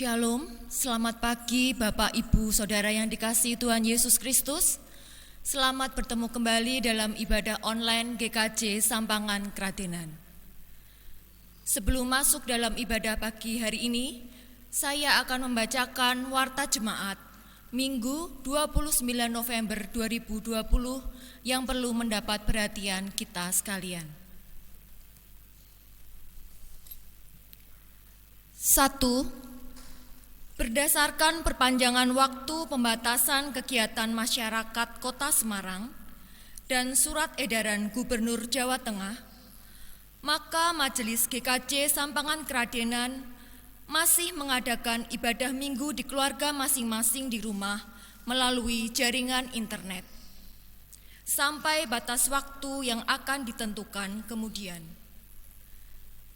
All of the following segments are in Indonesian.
Shalom, selamat pagi Bapak, Ibu, Saudara yang dikasihi Tuhan Yesus Kristus. Selamat bertemu kembali dalam ibadah online GKJ Sampangan Kradenan. Sebelum masuk dalam ibadah pagi hari ini, saya akan membacakan Warta Jemaat Minggu 29 November 2020 yang perlu mendapat perhatian kita sekalian. 1. Berdasarkan perpanjangan waktu pembatasan kegiatan masyarakat Kota Semarang dan surat edaran Gubernur Jawa Tengah, maka Majelis GKJ Sampangan Kradenan masih mengadakan ibadah minggu di keluarga masing-masing di rumah melalui jaringan internet sampai batas waktu yang akan ditentukan kemudian.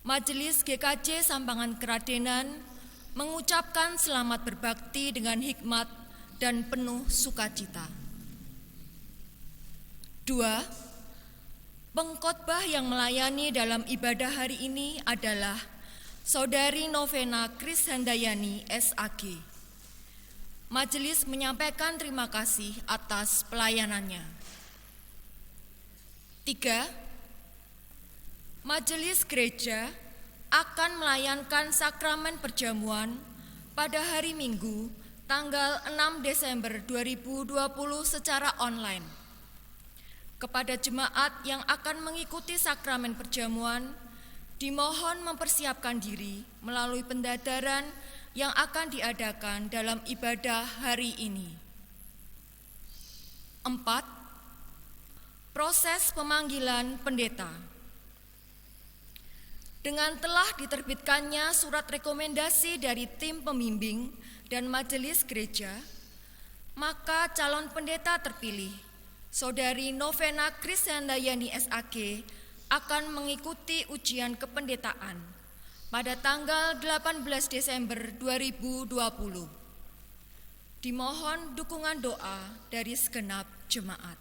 Majelis GKJ Sampangan Kradenan mengucapkan selamat berbakti dengan hikmat dan penuh sukacita. 2. Pengkhotbah yang melayani dalam ibadah hari ini adalah Saudari Novena Krishandayani SAG. Majelis menyampaikan terima kasih atas pelayanannya. 3. Majelis Gereja akan melayankan sakramen perjamuan pada hari Minggu tanggal 6 Desember 2020 secara online. Kepada jemaat yang akan mengikuti sakramen perjamuan, dimohon mempersiapkan diri melalui pendadaran yang akan diadakan dalam ibadah hari ini. 4. Proses pemanggilan pendeta. Dengan telah diterbitkannya surat rekomendasi dari tim pembimbing dan majelis gereja, maka calon pendeta terpilih, Saudari Novena Krishandayani SAG, akan mengikuti ujian kependetaan pada tanggal 18 Desember 2020. Dimohon dukungan doa dari segenap jemaat.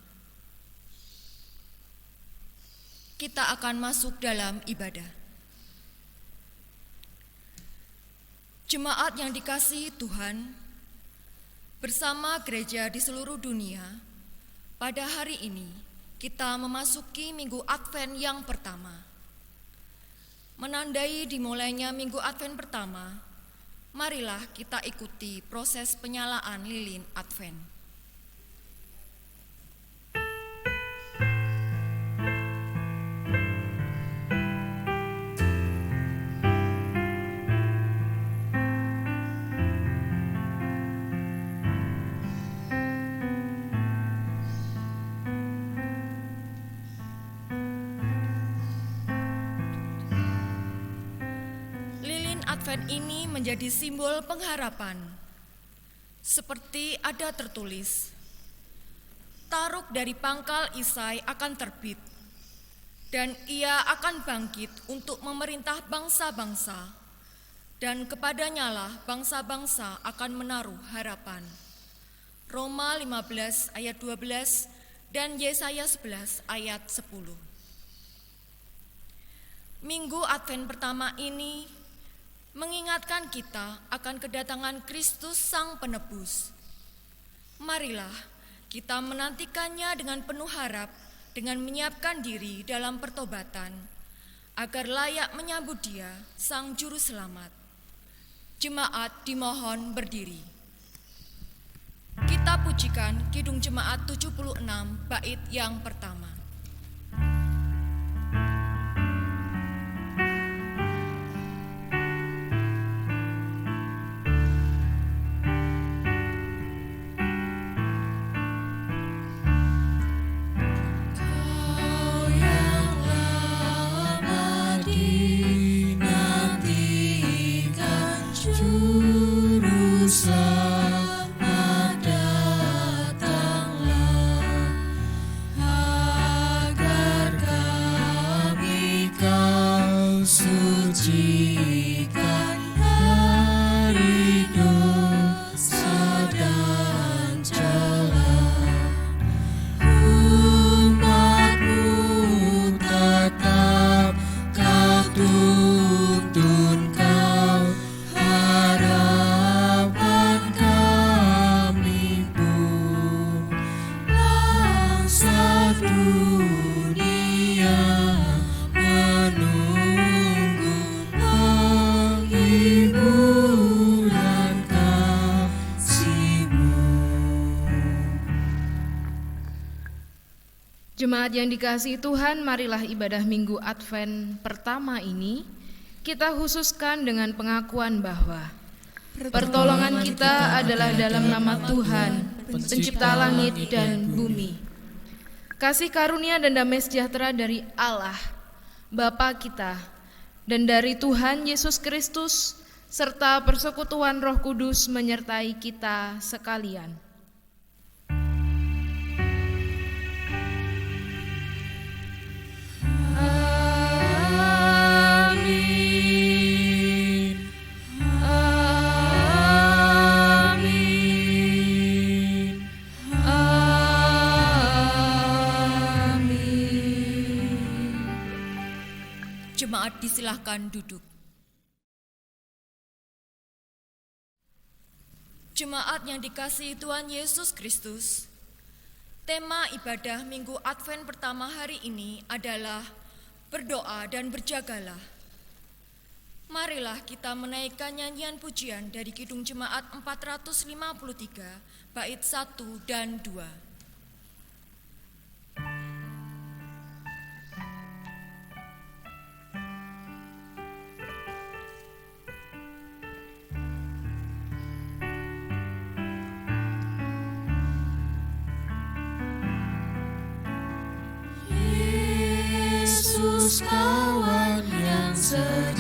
Kita akan masuk dalam ibadah. Jemaat yang dikasihi Tuhan, bersama gereja di seluruh dunia, pada hari ini kita memasuki Minggu Advent yang pertama. Menandai dimulainya Minggu Advent pertama, marilah kita ikuti proses penyalaan lilin Advent. Advent ini menjadi simbol pengharapan. Seperti ada tertulis, Taruk dari pangkal Isai akan terbit, Dan ia akan bangkit untuk memerintah bangsa-bangsa, dan kepadanya lah bangsa-bangsa akan menaruh harapan. Roma 15 ayat 12 dan Yesaya 11 ayat 10. Minggu Advent pertama ini mengingatkan kita akan kedatangan Kristus Sang Penebus. Marilah kita menantikannya dengan penuh harap, dengan menyiapkan diri dalam pertobatan, agar layak menyambut Dia, Sang Juru Selamat. Jemaat dimohon berdiri. Kita pujikan Kidung Jemaat 76, bait yang pertama. Jemaat yang dikasihi Tuhan, marilah ibadah Minggu Advent pertama ini kita khususkan dengan pengakuan bahwa pertolongan kita adalah dalam nama Tuhan, pencipta langit dan bumi. Kasih karunia dan damai sejahtera dari Allah, Bapa kita, dan dari Tuhan Yesus Kristus, serta persekutuan Roh Kudus menyertai kita sekalian. Jemaat disilahkan duduk. Jemaat yang dikasihi Tuhan Yesus Kristus, tema ibadah Minggu Advent pertama hari ini adalah berdoa dan berjagalah. Marilah kita menaikkan nyanyian pujian dari Kidung Jemaat 453, bait 1 dan 2. Kawan yang sejati,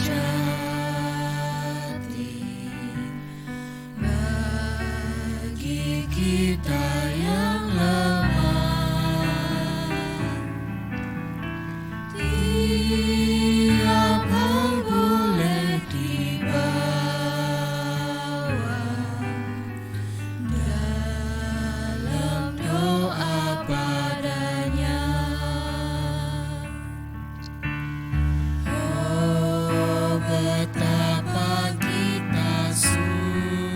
bagi kita yang lemah, tiap hal boleh dibawa dalam doa padanya. Betapa kita susah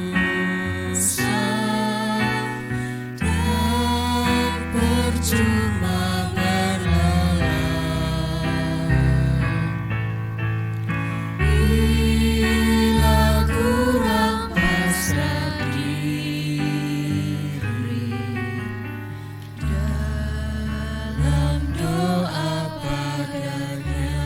dan percuma berlelah bila kurang pasrah diri dalam doa padanya.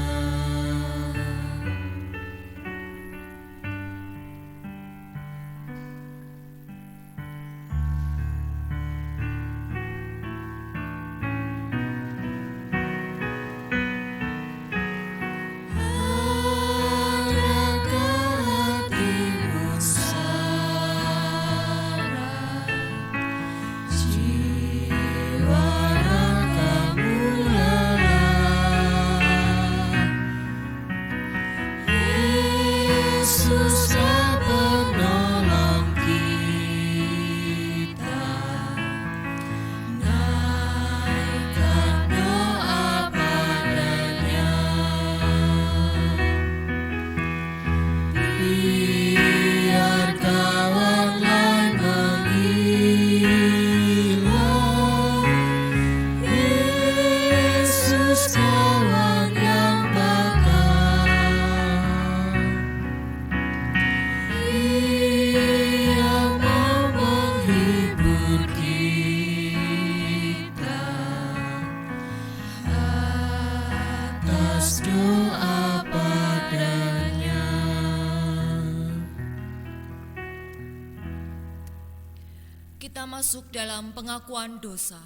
masuk dalam pengakuan dosa.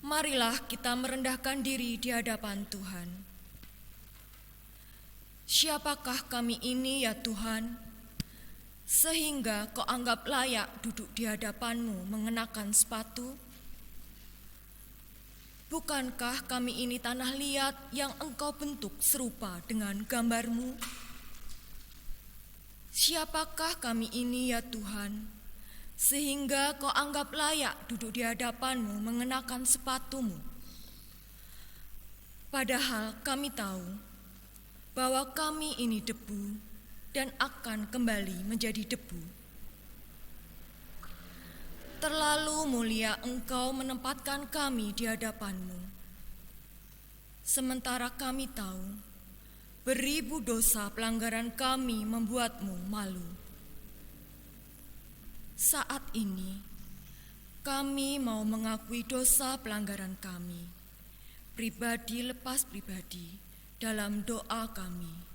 Marilah kita merendahkan diri di hadapan Tuhan. Siapakah kami ini ya Tuhan, sehingga Kau anggap layak duduk di hadapan-Mu mengenakan sepatu? Bukankah kami ini tanah liat yang Engkau bentuk serupa dengan gambar-Mu? Siapakah kami ini ya Tuhan, sehingga Kau anggap layak duduk di hadapan-Mu mengenakan sepatu-Mu? Padahal kami tahu bahwa kami ini debu dan akan kembali menjadi debu. Terlalu mulia Engkau menempatkan kami di hadapan-Mu, sementara kami tahu beribu dosa pelanggaran kami membuat-Mu malu. Saat ini, kami mau mengakui dosa pelanggaran kami, pribadi lepas pribadi, dalam doa kami.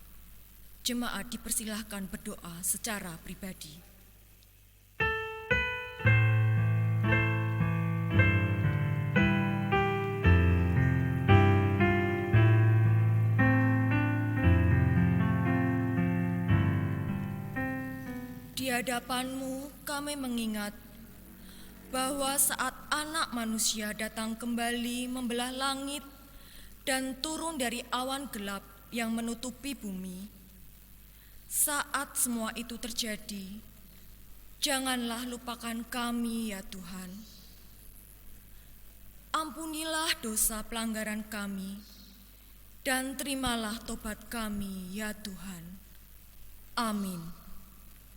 Jemaat dipersilahkan berdoa secara pribadi. Di hadapan-Mu kami mengingat bahwa saat Anak Manusia datang kembali membelah langit dan turun dari awan gelap yang menutupi bumi, saat semua itu terjadi, janganlah lupakan kami ya Tuhan. Ampunilah dosa pelanggaran kami, dan terimalah tobat kami ya Tuhan. Amin.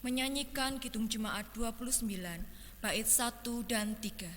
Menyanyikan Kidung Jemaat 29, bait 1 dan 3.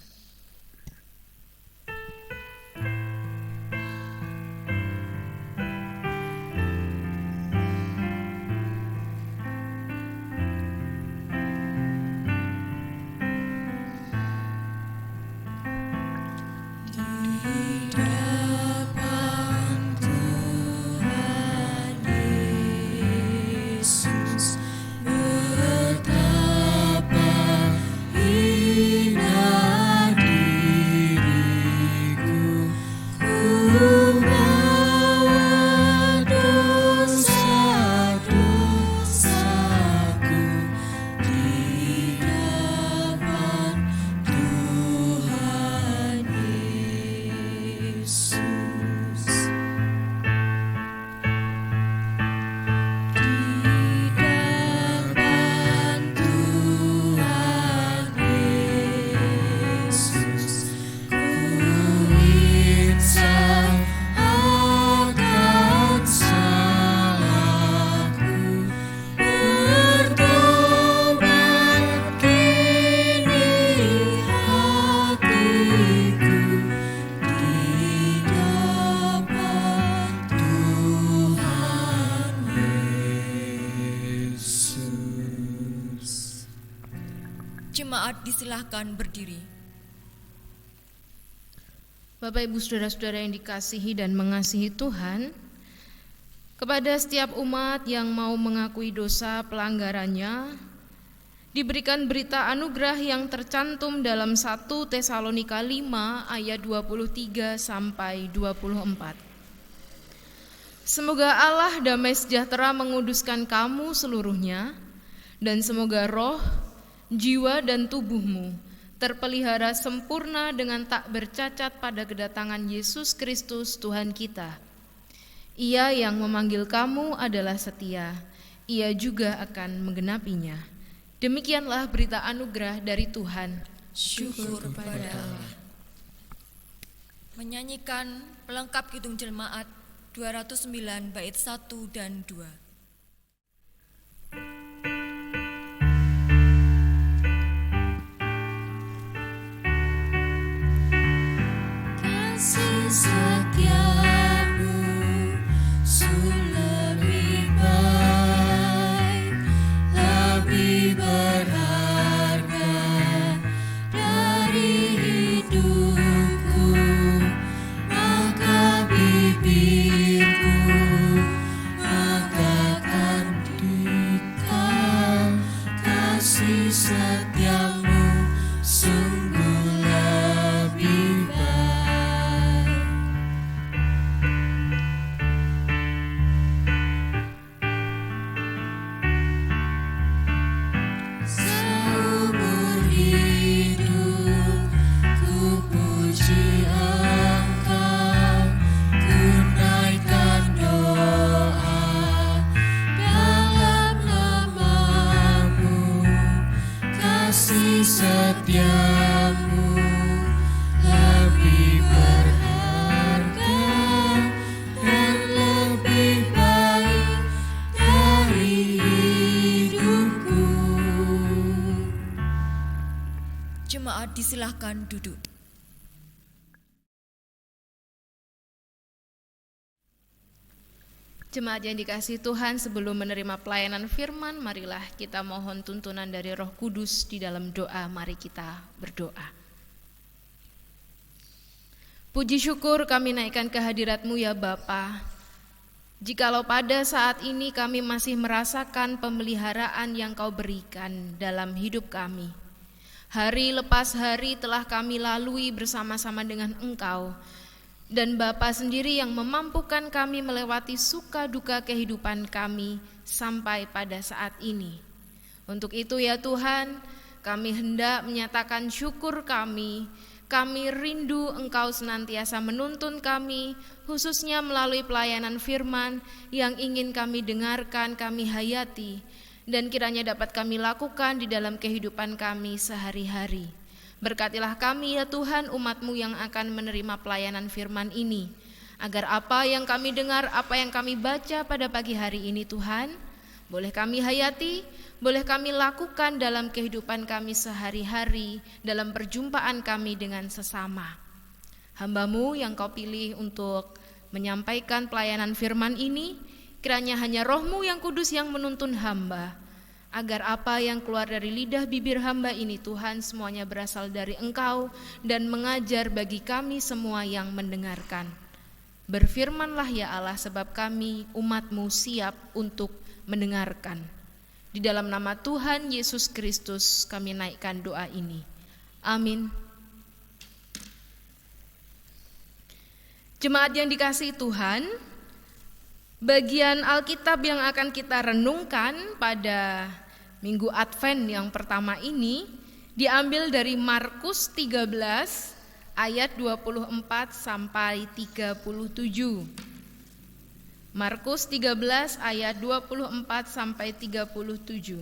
Jemaat disilahkan berdiri. Bapak, Ibu, Saudara-saudara yang dikasihi dan mengasihi Tuhan, kepada setiap umat yang mau mengakui dosa pelanggarannya, diberikan berita anugerah yang tercantum dalam 1 Tesalonika 5 ayat 23 sampai 24. Semoga Allah damai sejahtera menguduskan kamu seluruhnya, dan semoga roh, jiwa dan tubuhmu terpelihara sempurna dengan tak bercacat pada kedatangan Yesus Kristus Tuhan kita. Ia yang memanggil kamu adalah setia, Ia juga akan menggenapinya. Demikianlah berita anugerah dari Tuhan. Syukur pada Allah. Menyanyikan pelengkap Kidung Jemaat 209 bait 1 dan 2. Kasih setiamu lebih baik, lebih berharga dari hidupku, maka bibirku akan setiamu lebih berharga dan lebih baik dari hidupku. Jemaat disilahkan duduk. Jemaat yang dikasihi Tuhan, sebelum menerima pelayanan firman, marilah kita mohon tuntunan dari Roh Kudus di dalam doa. Mari kita berdoa. Puji syukur kami naikkan kehadirat-Mu ya Bapa. Jikalau pada saat ini kami masih merasakan pemeliharaan yang Kau berikan dalam hidup kami, hari lepas hari telah kami lalui bersama-sama dengan Engkau, dan Bapa sendiri yang memampukan kami melewati suka duka kehidupan kami sampai pada saat ini. Untuk itu ya Tuhan, kami hendak menyatakan syukur kami rindu Engkau senantiasa menuntun kami, khususnya melalui pelayanan firman yang ingin kami dengarkan, kami hayati, dan kiranya dapat kami lakukan di dalam kehidupan kami sehari-hari. Berkatilah kami ya Tuhan, umat-Mu yang akan menerima pelayanan firman ini, agar apa yang kami dengar, apa yang kami baca pada pagi hari ini Tuhan, boleh kami hayati, boleh kami lakukan dalam kehidupan kami sehari-hari, dalam perjumpaan kami dengan sesama. Hamba-Mu yang Kau pilih untuk menyampaikan pelayanan firman ini, kiranya hanya Roh-Mu yang kudus yang menuntun hamba, agar apa yang keluar dari lidah bibir hamba ini Tuhan semuanya berasal dari Engkau dan mengajar bagi kami semua yang mendengarkan. Berfirmanlah ya Allah, sebab kami umat-Mu siap untuk mendengarkan. Di dalam nama Tuhan Yesus Kristus kami naikkan doa ini. Amin. Jemaat yang dikasihi Tuhan, bagian Alkitab yang akan kita renungkan pada Minggu Advent yang pertama ini diambil dari Markus 13 ayat 24 sampai 37. Markus 13 ayat 24 sampai 37.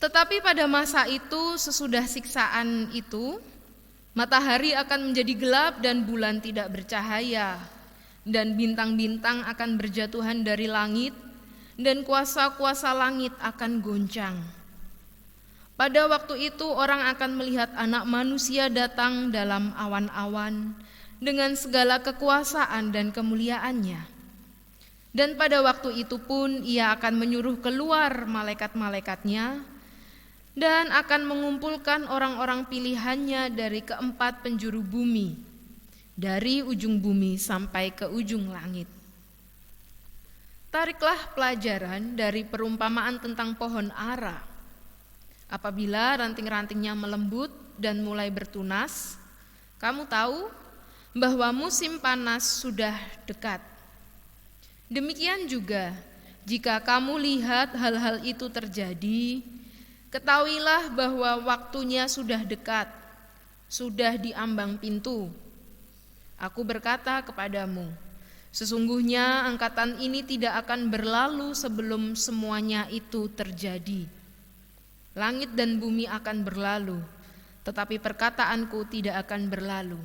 Tetapi pada masa itu, sesudah siksaan itu, matahari akan menjadi gelap dan bulan tidak bercahaya, dan bintang-bintang akan berjatuhan dari langit, dan kuasa-kuasa langit akan goncang. Pada waktu itu orang akan melihat Anak Manusia datang dalam awan-awan dengan segala kekuasaan dan kemuliaannya. Dan pada waktu itu pun Ia akan menyuruh keluar malaikat-malaikatnya dan akan mengumpulkan orang-orang pilihannya dari keempat penjuru bumi, dari ujung bumi sampai ke ujung langit. Tariklah pelajaran dari perumpamaan tentang pohon ara. Apabila ranting-rantingnya melembut dan mulai bertunas, kamu tahu bahwa musim panas sudah dekat. Demikian juga, jika kamu lihat hal-hal itu terjadi, ketahuilah bahwa waktunya sudah dekat, sudah di ambang pintu. Aku berkata kepadamu, sesungguhnya angkatan ini tidak akan berlalu sebelum semuanya itu terjadi. Langit dan bumi akan berlalu, tetapi perkataanku tidak akan berlalu.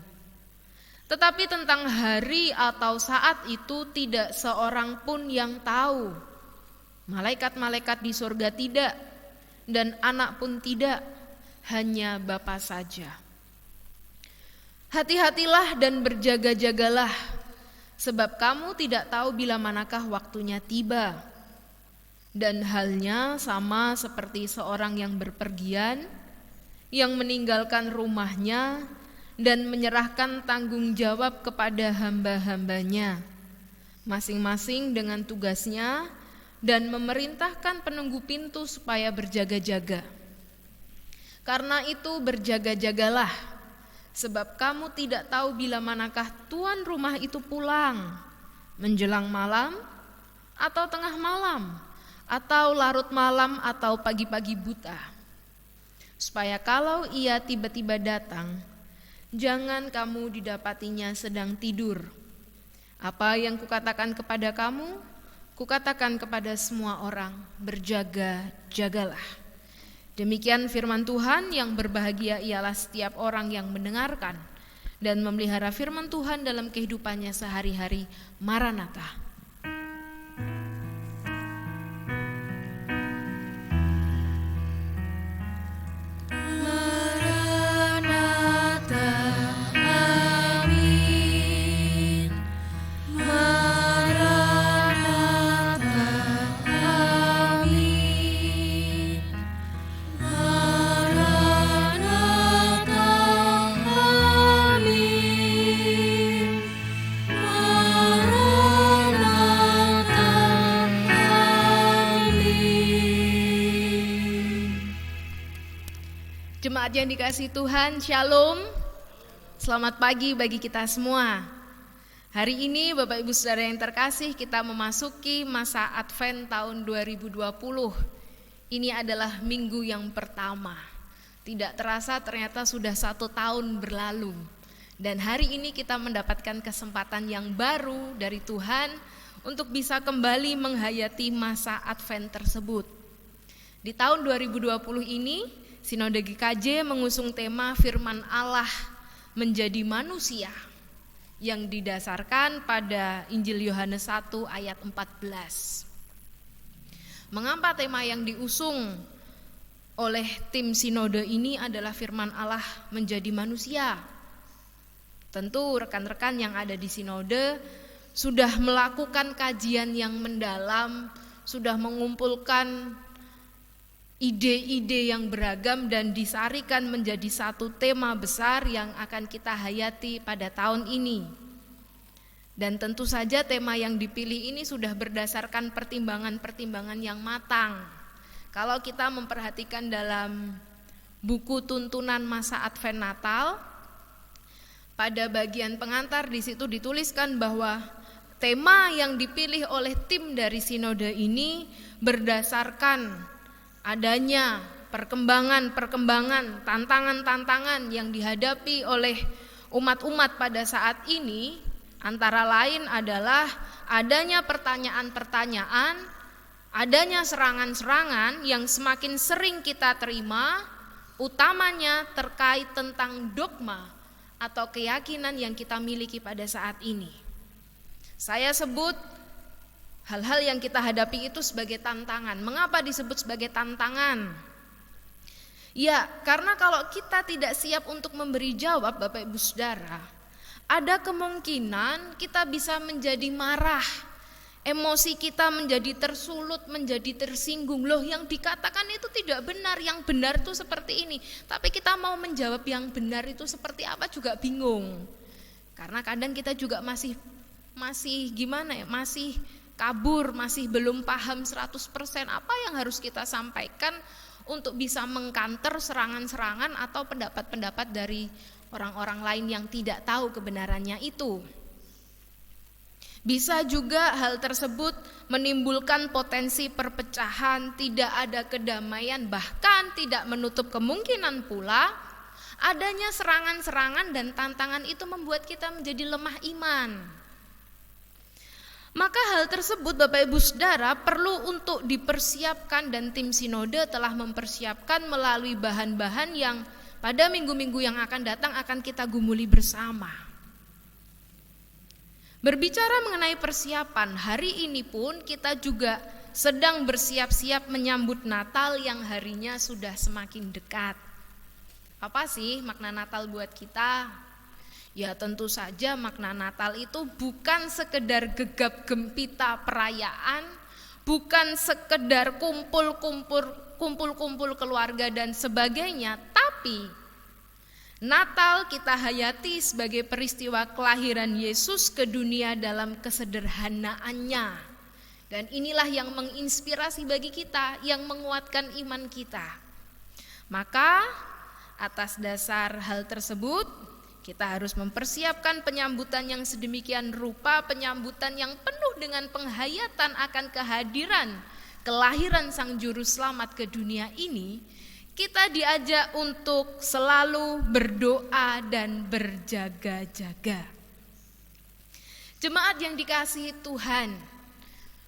Tetapi tentang hari atau saat itu tidak seorang pun yang tahu. Malaikat-malaikat di surga tidak, dan Anak pun tidak, hanya Bapa saja. Hati-hatilah dan berjaga-jagalah, sebab kamu tidak tahu bila manakah waktunya tiba. Dan halnya sama seperti seorang yang berpergian, yang meninggalkan rumahnya dan menyerahkan tanggung jawab kepada hamba-hambanya, masing-masing dengan tugasnya, dan memerintahkan penunggu pintu supaya berjaga-jaga. Karena itu berjaga-jagalah, sebab kamu tidak tahu bila manakah tuan rumah itu pulang, menjelang malam, atau tengah malam, atau larut malam, atau pagi-pagi buta. Supaya kalau ia tiba-tiba datang, jangan kamu didapatinya sedang tidur. Apa yang kukatakan kepada kamu, kukatakan kepada semua orang, berjaga-jagalah. Demikian firman Tuhan, yang berbahagia ialah setiap orang yang mendengarkan dan memelihara firman Tuhan dalam kehidupannya sehari-hari. Maranatha. Jemaat yang dikasihi Tuhan, Shalom. Selamat pagi bagi kita semua. Hari ini Bapak Ibu Saudara yang terkasih, kita memasuki masa Advent tahun 2020. Ini adalah minggu yang pertama. Tidak terasa ternyata sudah 1 tahun berlalu. Dan hari ini kita mendapatkan kesempatan yang baru dari Tuhan untuk bisa kembali menghayati masa Advent tersebut. Di tahun 2020 ini, Sinode GKJ mengusung tema Firman Allah menjadi manusia yang didasarkan pada Injil Yohanes 1 ayat 14. Mengapa tema yang diusung oleh tim Sinode ini adalah Firman Allah menjadi manusia? Tentu rekan-rekan yang ada di Sinode sudah melakukan kajian yang mendalam, sudah mengumpulkan ide-ide yang beragam dan disarikan menjadi satu tema besar yang akan kita hayati pada tahun ini. Dan tentu saja tema yang dipilih ini sudah berdasarkan pertimbangan-pertimbangan yang matang. Kalau kita memperhatikan dalam buku tuntunan masa Advent Natal, pada bagian pengantar di situ dituliskan bahwa tema yang dipilih oleh tim dari Sinode ini berdasarkan adanya perkembangan-perkembangan, tantangan-tantangan yang dihadapi oleh umat-umat pada saat ini, antara lain adalah adanya pertanyaan-pertanyaan, adanya serangan-serangan yang semakin sering kita terima, utamanya terkait tentang dogma atau keyakinan yang kita miliki pada saat ini. Saya sebut hal-hal yang kita hadapi itu sebagai tantangan. Mengapa disebut sebagai tantangan? Ya, karena kalau kita tidak siap untuk memberi jawab, Bapak Ibu Saudara, ada kemungkinan kita bisa menjadi marah, emosi kita menjadi tersulut, menjadi tersinggung. Loh, yang dikatakan itu tidak benar, yang benar itu seperti ini. Tapi kita mau menjawab yang benar itu seperti apa juga bingung. Karena kadang kita juga masih gimana ya, masih kabur, masih belum paham 100% apa yang harus kita sampaikan untuk bisa mengkanter serangan-serangan atau pendapat-pendapat dari orang-orang lain yang tidak tahu kebenarannya itu. Bisa juga hal tersebut menimbulkan potensi perpecahan, tidak ada kedamaian, bahkan tidak menutup kemungkinan pula adanya serangan-serangan dan tantangan itu membuat kita menjadi lemah iman. Maka hal tersebut Bapak Ibu Saudara perlu untuk dipersiapkan, dan tim Sinode telah mempersiapkan melalui bahan-bahan yang pada minggu-minggu yang akan datang akan kita gumuli bersama. Berbicara mengenai persiapan, hari ini pun kita juga sedang bersiap-siap menyambut Natal yang harinya sudah semakin dekat. Apa sih makna Natal buat kita? Ya tentu saja makna Natal itu bukan sekedar gegap gempita perayaan, bukan sekedar kumpul-kumpul keluarga dan sebagainya, tapi Natal kita hayati sebagai peristiwa kelahiran Yesus ke dunia dalam kesederhanaannya. Dan inilah yang menginspirasi bagi kita, yang menguatkan iman kita. Maka atas dasar hal tersebut kita harus mempersiapkan penyambutan yang sedemikian rupa, penyambutan yang penuh dengan penghayatan akan kehadiran, kelahiran Sang Juru Selamat ke dunia ini. Kita diajak untuk selalu berdoa dan berjaga-jaga. Jemaat yang dikasihi Tuhan,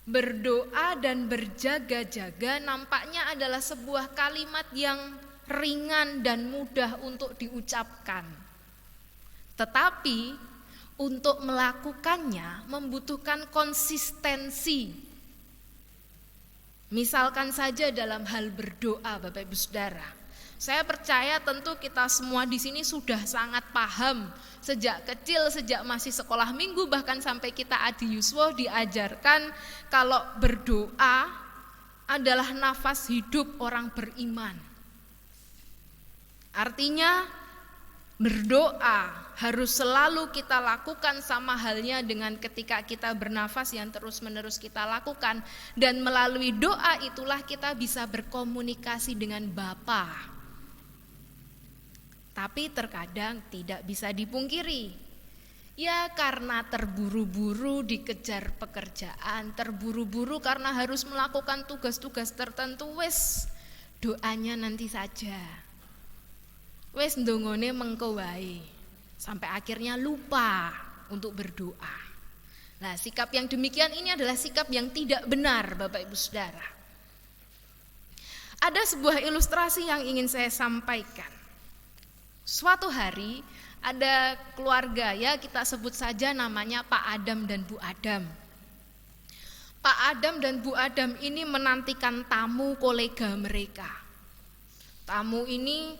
Berdoa dan berjaga-jaga nampaknya adalah sebuah kalimat yang ringan dan mudah untuk diucapkan. Tetapi untuk melakukannya membutuhkan konsistensi. Misalkan saja dalam hal berdoa, Bapak Ibu Saudara. Saya percaya tentu kita semua di sini sudah sangat paham sejak kecil, sejak masih sekolah minggu, bahkan sampai kita Adi Yuswo diajarkan kalau berdoa adalah nafas hidup orang beriman. Artinya berdoa harus selalu kita lakukan, sama halnya dengan ketika kita bernafas yang terus-menerus kita lakukan, dan melalui doa itulah kita bisa berkomunikasi dengan Bapa. Tapi terkadang tidak bisa dipungkiri, ya karena terburu-buru dikejar pekerjaan, terburu-buru karena harus melakukan tugas-tugas tertentu, wes doanya nanti saja, wes ndongone mengko wae, sampai akhirnya lupa untuk berdoa. Nah, sikap yang demikian ini adalah sikap yang tidak benar, Bapak Ibu Saudara. Ada sebuah ilustrasi yang ingin saya sampaikan. Suatu hari ada keluarga, ya kita sebut saja namanya Pak Adam dan Bu Adam. Pak Adam dan Bu Adam ini menantikan tamu kolega mereka. Tamu ini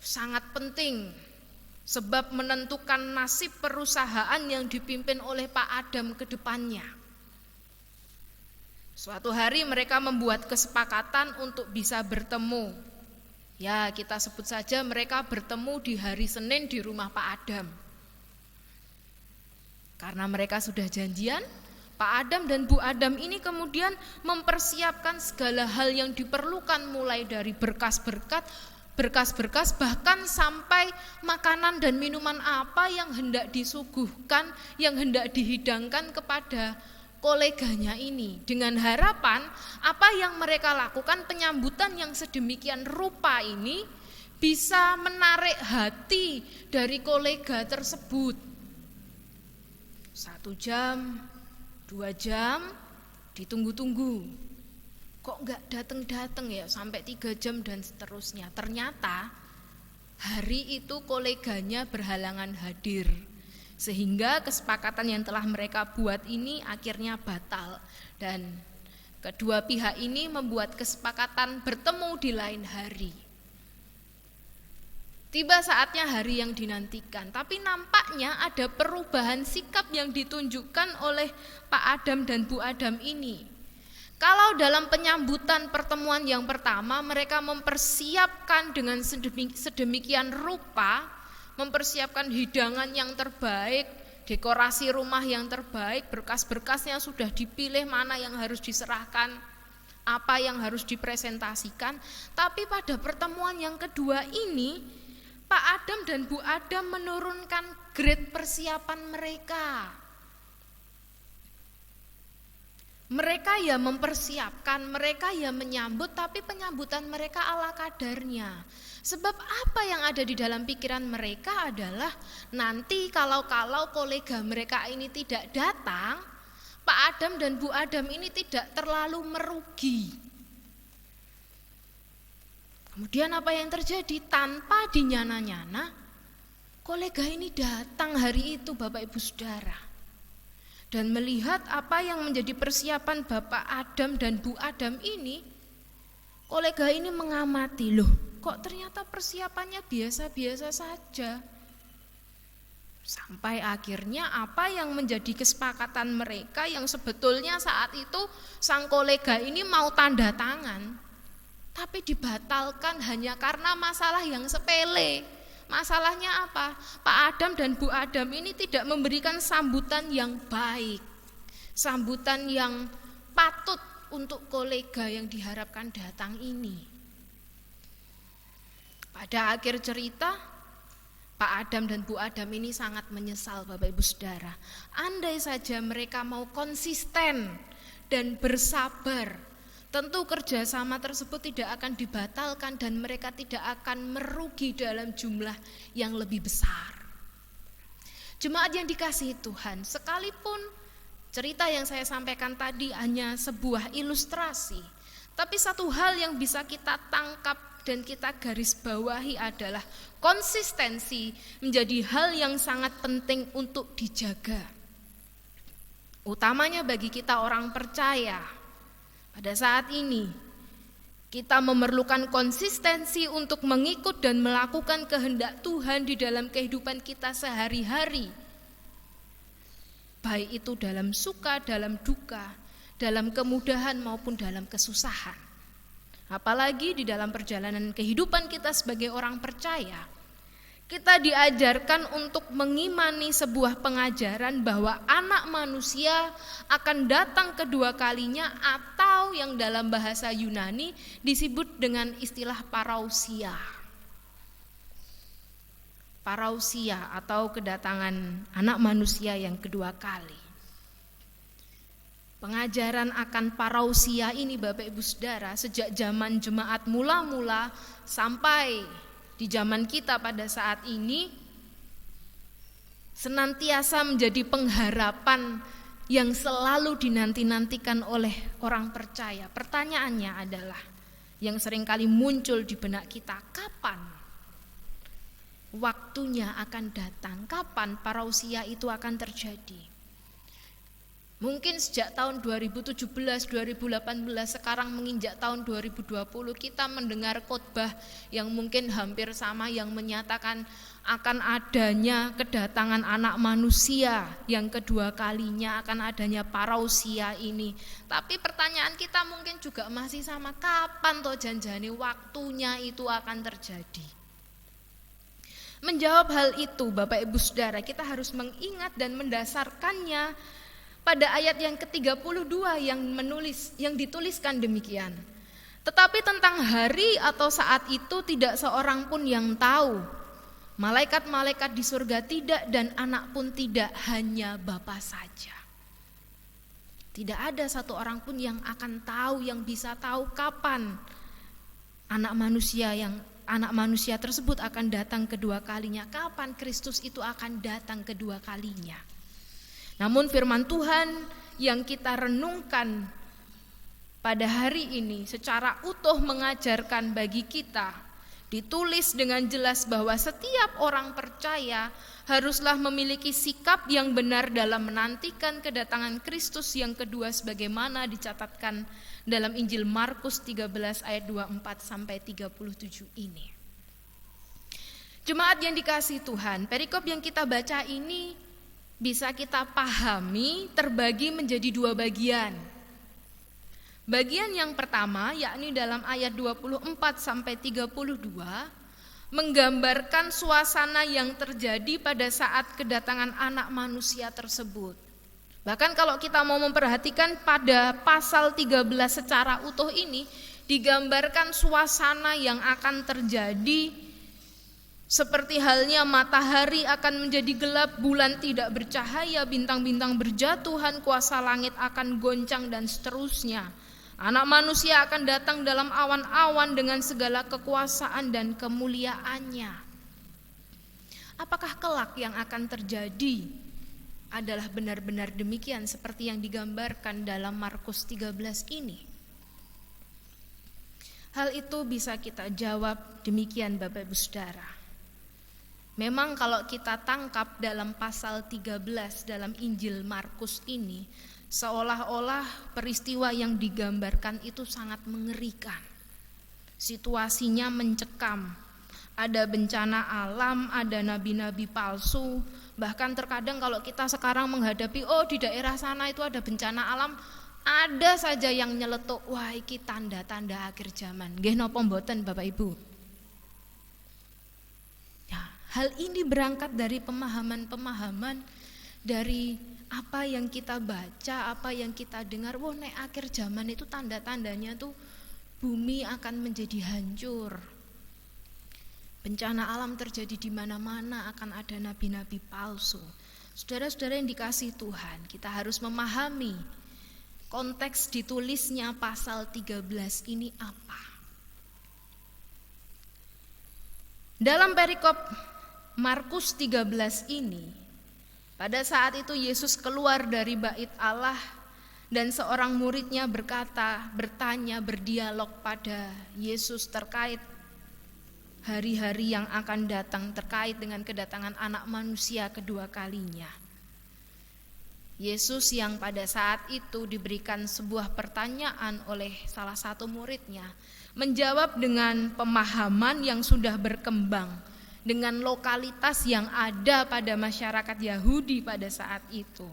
sangat penting sebab menentukan nasib perusahaan yang dipimpin oleh Pak Adam ke depannya. Suatu hari mereka membuat kesepakatan untuk bisa bertemu. Ya, kita sebut saja mereka bertemu di hari Senin di rumah Pak Adam. Karena mereka sudah janjian, Pak Adam dan Bu Adam ini kemudian mempersiapkan segala hal yang diperlukan, mulai dari berkas-berkas, bahkan sampai makanan dan minuman apa yang hendak disuguhkan, yang hendak dihidangkan kepada koleganya ini, dengan harapan apa yang mereka lakukan, penyambutan yang sedemikian rupa ini bisa menarik hati dari kolega tersebut. 1 jam, 2 jam ditunggu-tunggu, kok gak datang-datang ya, sampai 3 jam dan seterusnya. Ternyata hari itu koleganya berhalangan hadir, sehingga kesepakatan yang telah mereka buat ini akhirnya batal, dan kedua pihak ini membuat kesepakatan bertemu di lain hari. Tiba saatnya hari yang dinantikan, tapi nampaknya ada perubahan sikap yang ditunjukkan oleh Pak Adam dan Bu Adam ini. Kalau dalam penyambutan pertemuan yang pertama mereka mempersiapkan dengan sedemikian rupa, mempersiapkan hidangan yang terbaik, dekorasi rumah yang terbaik, berkas-berkasnya sudah dipilih mana yang harus diserahkan, apa yang harus dipresentasikan. Tapi pada pertemuan yang kedua ini, Pak Adam dan Bu Adam menurunkan grade persiapan mereka. Mereka ya mempersiapkan, mereka ya menyambut, tapi penyambutan mereka ala kadarnya. Sebab apa yang ada di dalam pikiran mereka adalah nanti kalau kolega mereka ini tidak datang, Pak Adam dan Bu Adam ini tidak terlalu merugi. Kemudian apa yang terjadi? Tanpa dinyana-nyana, kolega ini datang hari itu, Bapak Ibu Saudara. Dan melihat apa yang menjadi persiapan Bapak Adam dan Bu Adam ini, kolega ini mengamati, loh kok ternyata persiapannya biasa-biasa saja. Sampai akhirnya apa yang menjadi kesepakatan mereka, yang sebetulnya saat itu sang kolega ini mau tanda tangan, tapi dibatalkan hanya karena masalah yang sepele. Masalahnya apa? Pak Adam dan Bu Adam ini tidak memberikan sambutan yang baik, sambutan yang patut untuk kolega yang diharapkan datang ini. Pada akhir cerita, Pak Adam dan Bu Adam ini sangat menyesal, Bapak Ibu Saudara. Andai saja mereka mau konsisten dan bersabar, tentu kerjasama tersebut tidak akan dibatalkan dan mereka tidak akan merugi dalam jumlah yang lebih besar. Jemaat yang dikasihi Tuhan, sekalipun Cerita yang saya sampaikan tadi hanya sebuah ilustrasi, tapi satu hal yang bisa kita tangkap dan kita garis bawahi adalah konsistensi menjadi hal yang sangat penting untuk dijaga. Utamanya bagi kita orang percaya. Pada saat ini kita memerlukan konsistensi untuk mengikut dan melakukan kehendak Tuhan di dalam kehidupan kita sehari-hari. Baik itu dalam suka, dalam duka, dalam kemudahan maupun dalam kesusahan. Apalagi di dalam perjalanan kehidupan kita sebagai orang percaya, kita diajarkan untuk mengimani sebuah pengajaran bahwa anak manusia akan datang kedua kalinya, atau yang dalam bahasa Yunani disebut dengan istilah parousia. Parousia atau kedatangan anak manusia yang kedua kali. Pengajaran akan parousia ini Bapak Ibu Saudara sejak zaman jemaat mula-mula sampai di zaman kita pada saat ini senantiasa menjadi pengharapan yang selalu dinanti-nantikan oleh orang percaya. Pertanyaannya adalah yang seringkali muncul di benak kita, kapan waktunya akan datang? Kapan parousia itu akan terjadi? Mungkin sejak tahun 2017, 2018, sekarang menginjak tahun 2020 kita mendengar khotbah yang mungkin hampir sama, yang menyatakan akan adanya kedatangan anak manusia yang kedua kalinya, akan adanya parousia ini. Tapi pertanyaan kita mungkin juga masih sama, kapan toh janjane waktunya itu akan terjadi? Menjawab hal itu Bapak Ibu Saudara, kita harus mengingat dan mendasarkannya pada ayat yang ke-32 yang dituliskan demikian. Tetapi tentang hari atau saat itu tidak seorang pun yang tahu. Malaikat-malaikat di surga tidak, dan anak pun tidak, hanya Bapa saja. Tidak ada satu orang pun yang akan tahu, yang bisa tahu kapan anak manusia tersebut akan datang kedua kalinya, kapan Kristus itu akan datang kedua kalinya. Namun firman Tuhan yang kita renungkan pada hari ini secara utuh mengajarkan bagi kita, ditulis dengan jelas bahwa setiap orang percaya haruslah memiliki sikap yang benar dalam menantikan kedatangan Kristus yang kedua sebagaimana dicatatkan dalam Injil Markus 13 ayat 24 sampai 37 ini. Jemaat yang dikasihi Tuhan, perikop yang kita baca ini bisa kita pahami terbagi menjadi dua bagian. Bagian yang pertama yakni dalam ayat 24 sampai 32 menggambarkan suasana yang terjadi pada saat kedatangan anak manusia tersebut. Bahkan kalau kita mau memperhatikan pada pasal 13 secara utuh ini digambarkan suasana yang akan terjadi. Seperti halnya matahari akan menjadi gelap, bulan tidak bercahaya, bintang-bintang berjatuhan, kuasa langit akan goncang dan seterusnya. Anak manusia akan datang dalam awan-awan dengan segala kekuasaan dan kemuliaannya. Apakah kelak yang akan terjadi adalah benar-benar demikian seperti yang digambarkan dalam Markus 13 ini? Hal itu bisa kita jawab demikian Bapak Ibu Saudara. Memang kalau kita tangkap dalam pasal 13 dalam Injil Markus ini, seolah-olah peristiwa yang digambarkan itu sangat mengerikan. Situasinya mencekam. Ada bencana alam, ada nabi-nabi palsu. Bahkan terkadang kalau kita sekarang menghadapi, di daerah sana itu ada bencana alam, ada saja yang nyeletuk, wah iki tanda-tanda akhir zaman. Nggih napa mboten Bapak Ibu? Hal ini berangkat dari pemahaman-pemahaman dari apa yang kita baca, apa yang kita dengar. Wah, nek akhir zaman itu tanda-tandanya tuh bumi akan menjadi hancur. Bencana alam terjadi di mana-mana, akan ada nabi-nabi palsu. Saudara-saudara yang dikasihi Tuhan, kita harus memahami konteks ditulisnya pasal 13 ini apa. Dalam perikop Markus 13 ini Pada saat itu Yesus keluar dari bait Allah dan seorang muridnya bertanya, berdialog pada Yesus terkait hari-hari yang akan datang, terkait dengan kedatangan Anak Manusia kedua kalinya. Yesus yang pada saat itu diberikan sebuah pertanyaan oleh salah satu muridnya, menjawab dengan pemahaman yang sudah berkembang, dengan lokalitas yang ada pada masyarakat Yahudi pada saat itu.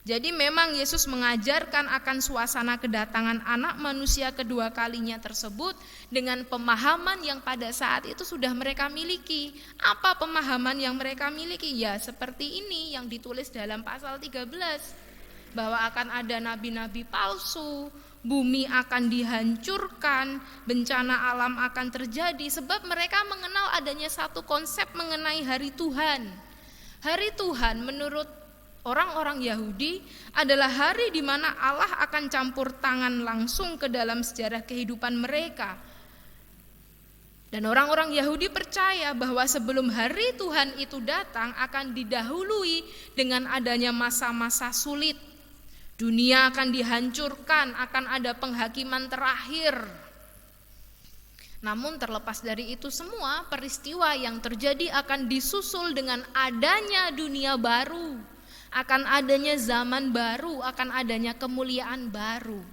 Jadi memang Yesus mengajarkan akan suasana kedatangan Anak Manusia kedua kalinya tersebut dengan pemahaman yang pada saat itu sudah mereka miliki. Apa pemahaman yang mereka miliki? Ya seperti ini yang ditulis dalam pasal 13, bahwa akan ada nabi-nabi palsu, bumi akan dihancurkan, bencana alam akan terjadi, sebab mereka mengenal adanya satu konsep mengenai hari Tuhan. Hari Tuhan menurut orang-orang Yahudi adalah hari di mana Allah akan campur tangan langsung ke dalam sejarah kehidupan mereka. Dan orang-orang Yahudi percaya bahwa sebelum hari Tuhan itu datang akan didahului dengan adanya masa-masa sulit. Dunia akan dihancurkan, akan ada penghakiman terakhir. Namun terlepas dari itu semua, peristiwa yang terjadi akan disusul dengan adanya dunia baru, akan adanya zaman baru, akan adanya kemuliaan baru.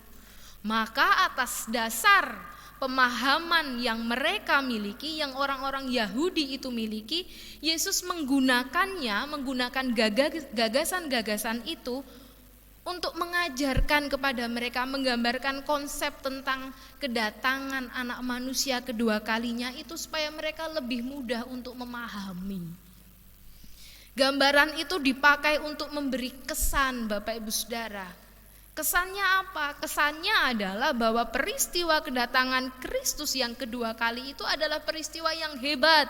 Maka atas dasar pemahaman yang mereka miliki, yang orang-orang Yahudi itu miliki, Yesus menggunakan gagasan-gagasan itu untuk mengajarkan kepada mereka, menggambarkan konsep tentang kedatangan Anak Manusia kedua kalinya itu supaya mereka lebih mudah untuk memahami. Gambaran itu dipakai untuk memberi kesan, Bapak Ibu Saudara. Kesannya apa? Kesannya adalah bahwa peristiwa kedatangan Kristus yang kedua kali itu adalah peristiwa yang hebat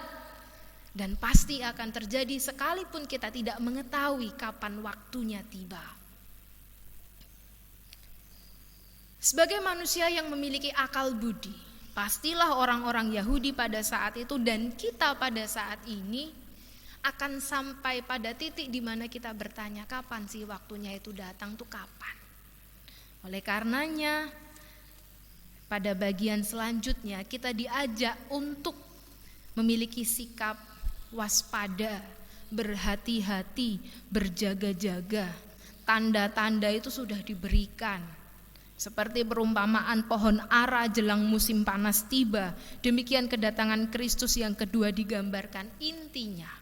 dan pasti akan terjadi sekalipun kita tidak mengetahui kapan waktunya tiba. Sebagai manusia yang memiliki akal budi, pastilah orang-orang Yahudi pada saat itu dan kita pada saat ini akan sampai pada titik di mana kita bertanya, kapan sih waktunya itu datang tuh kapan? Oleh karenanya pada bagian selanjutnya kita diajak untuk memiliki sikap waspada, berhati-hati, berjaga-jaga. Tanda-tanda itu sudah diberikan. Seperti perumpamaan pohon ara jelang musim panas tiba, demikian kedatangan Kristus yang kedua digambarkan. Intinya,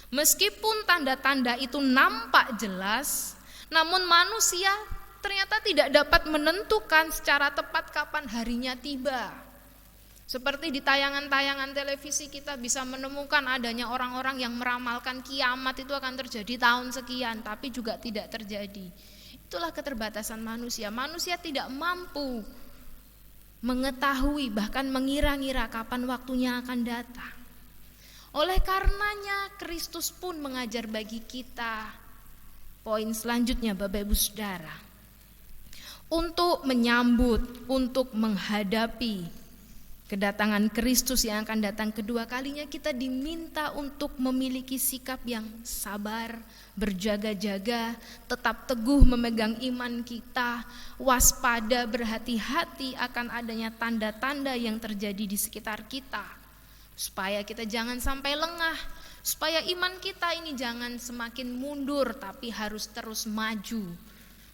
meskipun tanda-tanda itu nampak jelas, namun manusia ternyata tidak dapat menentukan secara tepat kapan harinya tiba. Seperti di tayangan-tayangan televisi kita bisa menemukan adanya orang-orang yang meramalkan kiamat itu akan terjadi tahun sekian, tapi juga tidak terjadi. Itulah keterbatasan manusia. Manusia tidak mampu mengetahui bahkan mengira-ngira kapan waktunya akan datang. Oleh karenanya Kristus pun mengajar bagi kita. Poin selanjutnya Bapak Ibu Saudara, untuk menyambut, untuk menghadapi kedatangan Kristus yang akan datang kedua kalinya, kita diminta untuk memiliki sikap yang sabar, berjaga-jaga, tetap teguh memegang iman kita, waspada, berhati-hati akan adanya tanda-tanda yang terjadi di sekitar kita, supaya kita jangan sampai lengah, supaya iman kita ini jangan semakin mundur tapi harus terus maju.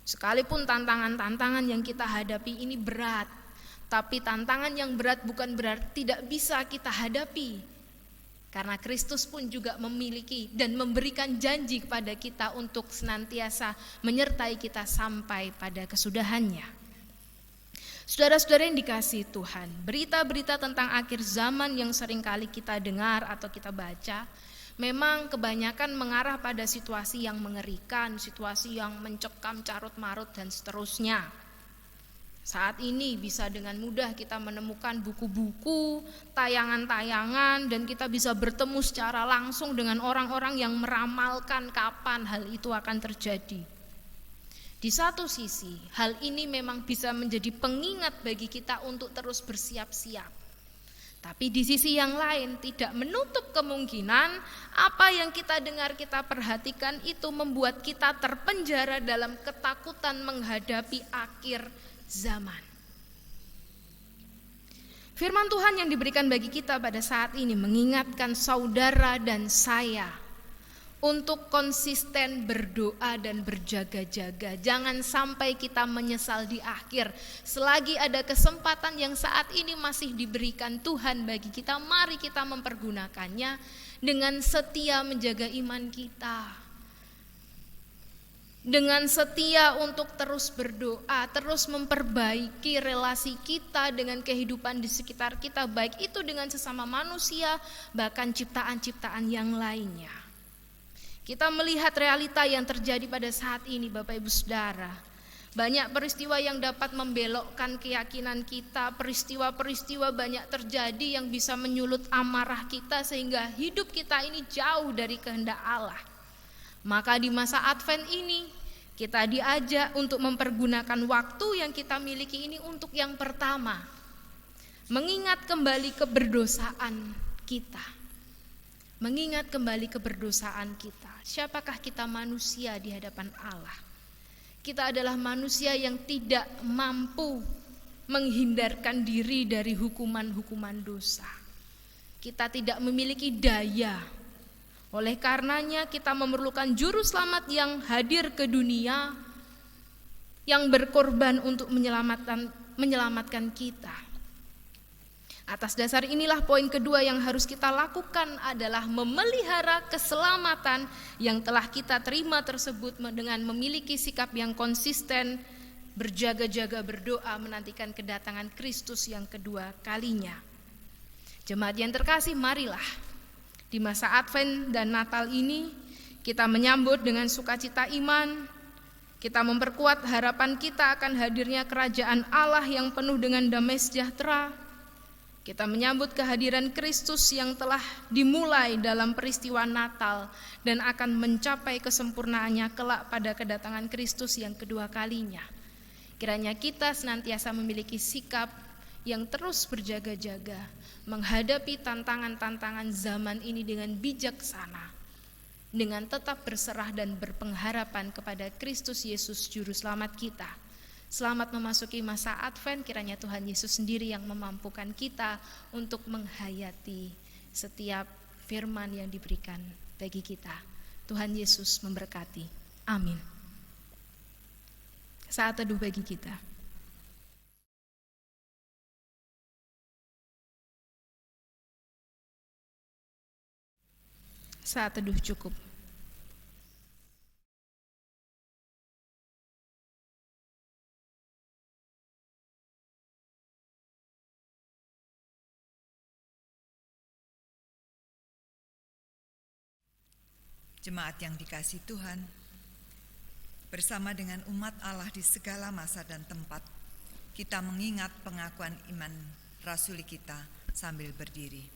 Sekalipun tantangan-tantangan yang kita hadapi ini berat, tapi tantangan yang berat bukan berarti tidak bisa kita hadapi. Karena Kristus pun juga memiliki dan memberikan janji kepada kita untuk senantiasa menyertai kita sampai pada kesudahannya. Saudara-saudara yang dikasihi Tuhan, berita-berita tentang akhir zaman yang seringkali kita dengar atau kita baca, memang kebanyakan mengarah pada situasi yang mengerikan, situasi yang mencekam, carut-marut dan seterusnya. Saat ini bisa dengan mudah kita menemukan buku-buku, tayangan-tayangan, dan kita bisa bertemu secara langsung dengan orang-orang yang meramalkan kapan hal itu akan terjadi. Di satu sisi, hal ini memang bisa menjadi pengingat bagi kita untuk terus bersiap-siap. Tapi di sisi yang lain tidak menutup kemungkinan apa yang kita dengar, kita perhatikan itu membuat kita terpenjara dalam ketakutan menghadapi akhir zaman. Firman Tuhan yang diberikan bagi kita pada saat ini mengingatkan saudara dan saya untuk konsisten berdoa dan berjaga-jaga. Jangan sampai kita menyesal di akhir. Selagi ada kesempatan yang saat ini masih diberikan Tuhan bagi kita, mari kita mempergunakannya dengan setia menjaga iman kita. Dengan setia untuk terus berdoa, terus memperbaiki relasi kita dengan kehidupan di sekitar kita, baik itu dengan sesama manusia, bahkan ciptaan-ciptaan yang lainnya. Kita melihat realita yang terjadi pada saat ini, Bapak Ibu Saudara. Banyak peristiwa yang dapat membelokkan keyakinan kita, peristiwa-peristiwa banyak terjadi yang bisa menyulut amarah kita sehingga hidup kita ini jauh dari kehendak Allah. Maka di masa Advent ini kita diajak untuk mempergunakan waktu yang kita miliki ini untuk yang pertama, mengingat kembali keberdosaan kita. Mengingat kembali keberdosaan kita. Siapakah kita? Manusia di hadapan Allah. Kita adalah manusia yang tidak mampu menghindarkan diri dari hukuman-hukuman dosa. Kita tidak memiliki daya. Oleh karenanya kita memerlukan juru selamat yang hadir ke dunia, yang berkorban untuk menyelamatkan kita. Atas dasar inilah poin kedua yang harus kita lakukan adalah memelihara keselamatan yang telah kita terima tersebut dengan memiliki sikap yang konsisten, berjaga-jaga berdoa menantikan kedatangan Kristus yang kedua kalinya. Jemaat yang terkasih, marilah di masa Advent dan Natal ini kita menyambut dengan sukacita iman. Kita memperkuat harapan kita akan hadirnya kerajaan Allah yang penuh dengan damai sejahtera. Kita menyambut kehadiran Kristus yang telah dimulai dalam peristiwa Natal dan akan mencapai kesempurnaannya kelak pada kedatangan Kristus yang kedua kalinya. Kiranya kita senantiasa memiliki sikap yang terus berjaga-jaga menghadapi tantangan-tantangan zaman ini dengan bijaksana, dengan tetap berserah dan berpengharapan kepada Kristus Yesus Juru Selamat kita. Selamat memasuki masa Advent, kiranya Tuhan Yesus sendiri yang memampukan kita untuk menghayati setiap firman yang diberikan bagi kita. Tuhan Yesus memberkati. Amin. Saat teduh bagi kita. Saat teduh cukup. Jemaat yang dikasihi Tuhan, bersama dengan umat Allah di segala masa dan tempat, kita mengingat pengakuan iman rasuli kita sambil berdiri.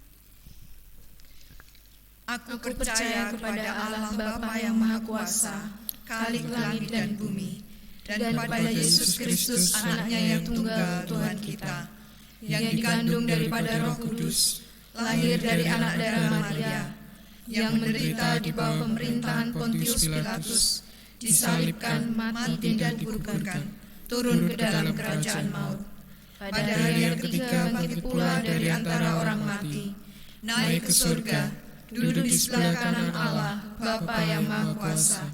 Aku percaya kepada Allah Bapa yang Maha Kuasa, Khalik langit dan bumi, dan pada Yesus Kristus anaknya yang tunggal Tuhan kita, yang dikandung daripada Roh Kudus, lahir dari anak darah Maria, yang menderita di bawah pemerintahan Pontius Pilatus, disalibkan, mati dan dikuburkan, turun ke dalam kerajaan maut. Pada hari yang ketiga bangkit pula dari antara orang mati, naik ke surga, duduk di sebelah kanan Allah, Bapa yang Maha Kuasa,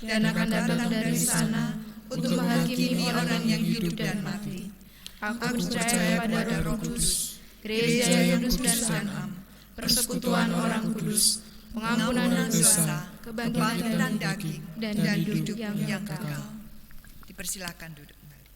dan akan datang dari sana untuk menghakimi orang yang hidup dan mati. Aku percaya pada Roh Kudus, gereja yang kudus dan am, persekutuan orang kudus, pengampunan dosa, kebangkitan daging, dan hidup yang kekal. Dipersilakan duduk kembali.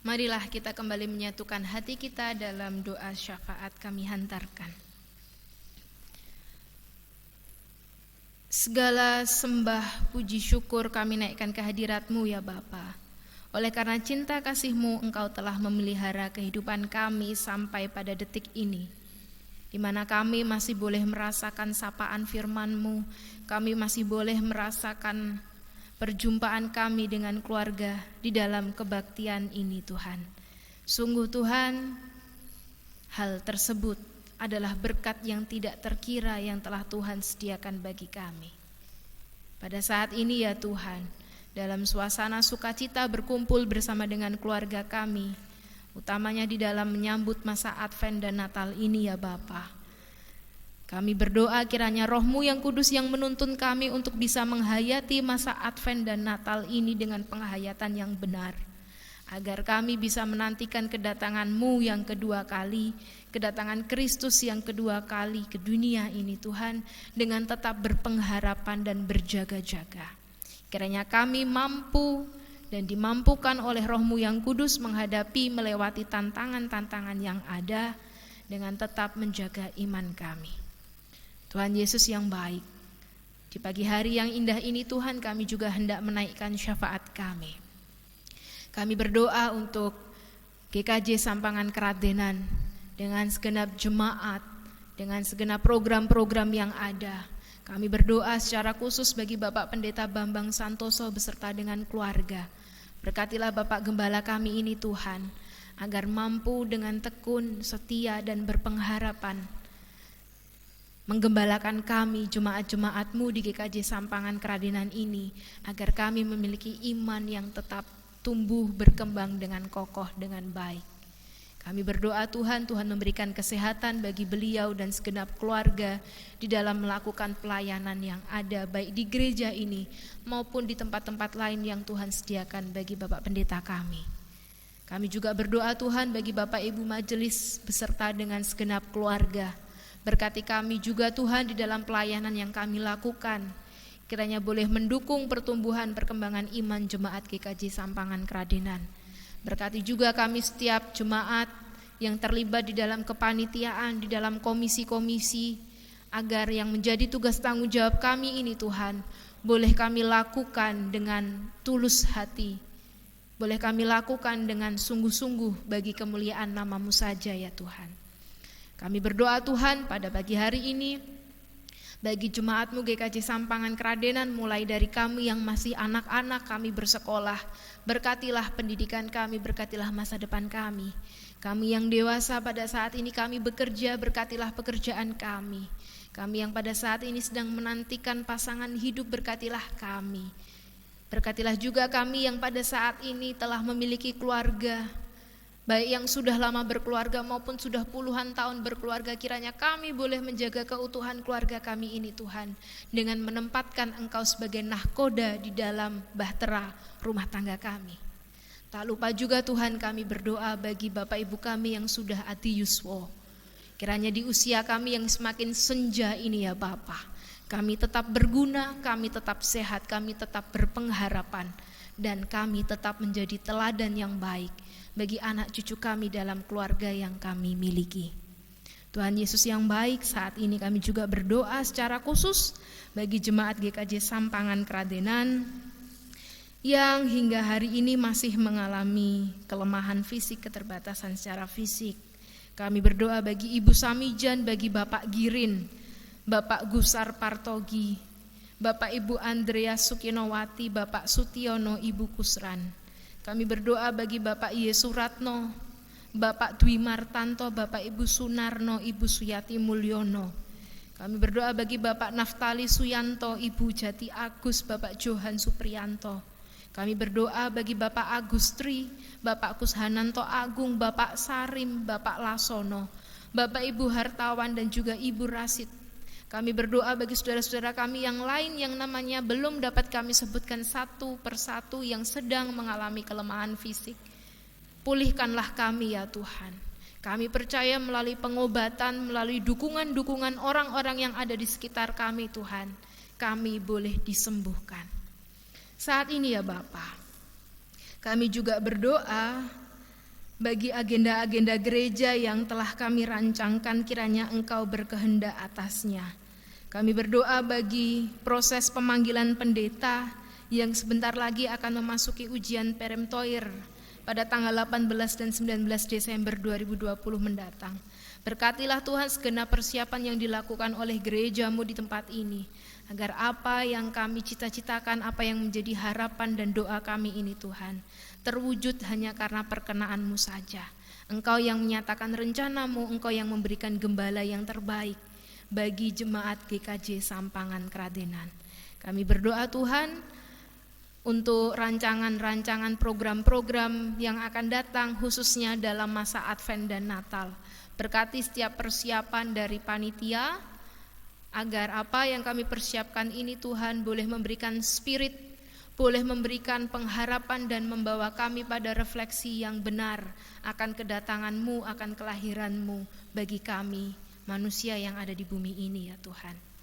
Marilah kita kembali menyatukan hati kita dalam doa syafaat kami hantarkan. Segala sembah, puji, syukur kami naikkan ke hadirat-Mu ya Bapa. Oleh karena cinta kasih-Mu, Engkau telah memelihara kehidupan kami sampai pada detik ini, di mana kami masih boleh merasakan sapaan firman-Mu, kami masih boleh merasakan perjumpaan kami dengan keluarga di dalam kebaktian ini Tuhan. Sungguh Tuhan, hal tersebut adalah berkat yang tidak terkira yang telah Tuhan sediakan bagi kami. Pada saat ini ya Tuhan, dalam suasana sukacita berkumpul bersama dengan keluarga kami, utamanya di dalam menyambut masa Advent dan Natal ini ya Bapa. Kami berdoa kiranya Roh-Mu yang kudus yang menuntun kami untuk bisa menghayati masa Advent dan Natal ini dengan penghayatan yang benar, agar kami bisa menantikan kedatangan-Mu yang kedua kali, kedatangan Kristus yang kedua kali ke dunia ini Tuhan, dengan tetap berpengharapan dan berjaga-jaga. Kiranya kami mampu dan dimampukan oleh Roh-Mu yang kudus menghadapi melewati tantangan-tantangan yang ada dengan tetap menjaga iman kami. Tuhan Yesus yang baik, di pagi hari yang indah ini Tuhan, kami juga hendak menaikkan syafaat kami. Kami berdoa untuk GKJ Sampangan Kradenan dengan segenap jemaat, dengan segenap program-program yang ada. Kami berdoa secara khusus bagi Bapak Pendeta Bambang Santoso beserta dengan keluarga. Berkatilah Bapak Gembala kami ini Tuhan, agar mampu dengan tekun, setia dan berpengharapan menggembalakan kami jemaat-jemaat-Mu di GKJ Sampangan Kradenan ini, agar kami memiliki iman yang tetap tumbuh berkembang dengan kokoh dengan baik. Kami berdoa Tuhan memberikan kesehatan bagi beliau dan segenap keluarga di dalam melakukan pelayanan yang ada baik di gereja ini maupun di tempat-tempat lain yang Tuhan sediakan bagi Bapak Pendeta kami. Kami juga berdoa Tuhan bagi Bapak Ibu Majelis beserta dengan segenap keluarga. Berkati kami juga Tuhan di dalam pelayanan yang kami lakukan. Kiranya boleh mendukung pertumbuhan perkembangan iman jemaat GKJ Sampangan Kradenan. Berkati juga kami setiap jemaat yang terlibat di dalam kepanitiaan, di dalam komisi-komisi, agar yang menjadi tugas tanggung jawab kami ini Tuhan, boleh kami lakukan dengan tulus hati, boleh kami lakukan dengan sungguh-sungguh bagi kemuliaan nama-Mu saja ya Tuhan. Kami berdoa Tuhan pada pagi hari ini, bagi jemaat-Mu GKJ Sampangan Kradenan, mulai dari kami yang masih anak-anak kami bersekolah, berkatilah pendidikan kami, berkatilah masa depan kami. Kami yang dewasa pada saat ini kami bekerja, berkatilah pekerjaan kami. Kami yang pada saat ini sedang menantikan pasangan hidup, berkatilah kami. Berkatilah juga kami yang pada saat ini telah memiliki keluarga, baik yang sudah lama berkeluarga maupun sudah puluhan tahun berkeluarga. Kiranya kami boleh menjaga keutuhan keluarga kami ini Tuhan, dengan menempatkan Engkau sebagai nahkoda di dalam bahtera rumah tangga kami. Tak lupa juga Tuhan kami berdoa bagi Bapak Ibu kami yang sudah ati yuswa. Kiranya di usia kami yang semakin senja ini ya Bapa, kami tetap berguna, kami tetap sehat, kami tetap berpengharapan, dan kami tetap menjadi teladan yang baik bagi anak cucu kami dalam keluarga yang kami miliki. Tuhan Yesus yang baik, saat ini kami juga berdoa secara khusus bagi jemaat GKJ Sampangan Kradenan yang hingga hari ini masih mengalami kelemahan fisik, keterbatasan secara fisik. Kami berdoa bagi Ibu Samijan, bagi Bapak Girin, Bapak Gusar Partogi, Bapak Ibu Andrea Sukinowati, Bapak Sutiono, Ibu Kusran. Kami berdoa bagi Bapak Yesuratno, Bapak Dwi Martanto, Bapak Ibu Sunarno, Ibu Suyati Mulyono. Kami berdoa bagi Bapak Naftali Suyanto, Ibu Jati Agus, Bapak Johan Supriyanto. Kami berdoa bagi Bapak Agustri, Bapak Kushananto Agung, Bapak Sarim, Bapak Lasono, Bapak Ibu Hartawan dan juga Ibu Rasid. Kami berdoa bagi saudara-saudara kami yang lain yang namanya belum dapat kami sebutkan satu persatu yang sedang mengalami kelemahan fisik. Pulihkanlah kami ya Tuhan. Kami percaya melalui pengobatan, melalui dukungan-dukungan orang-orang yang ada di sekitar kami Tuhan, kami boleh disembuhkan. Saat ini ya Bapa, kami juga berdoa bagi agenda-agenda gereja yang telah kami rancangkan, kiranya Engkau berkehendak atasnya. Kami berdoa bagi proses pemanggilan pendeta yang sebentar lagi akan memasuki ujian peremtoire pada tanggal 18 dan 19 Desember 2020 mendatang. Berkatilah Tuhan segenap persiapan yang dilakukan oleh gereja-Mu di tempat ini, agar apa yang kami cita-citakan, apa yang menjadi harapan dan doa kami ini Tuhan, terwujud hanya karena perkenan-Mu saja. Engkau yang menyatakan rencana-Mu, Engkau yang memberikan gembala yang terbaik bagi jemaat GKJ Sampangan Kradenan. Kami berdoa Tuhan untuk rancangan-rancangan program-program yang akan datang, khususnya dalam masa Advent dan Natal. Berkati setiap persiapan dari panitia, agar apa yang kami persiapkan ini Tuhan boleh memberikan spirit, boleh memberikan pengharapan dan membawa kami pada refleksi yang benar akan kedatangan-Mu, akan kelahiran-Mu bagi kami manusia yang ada di bumi ini ya Tuhan.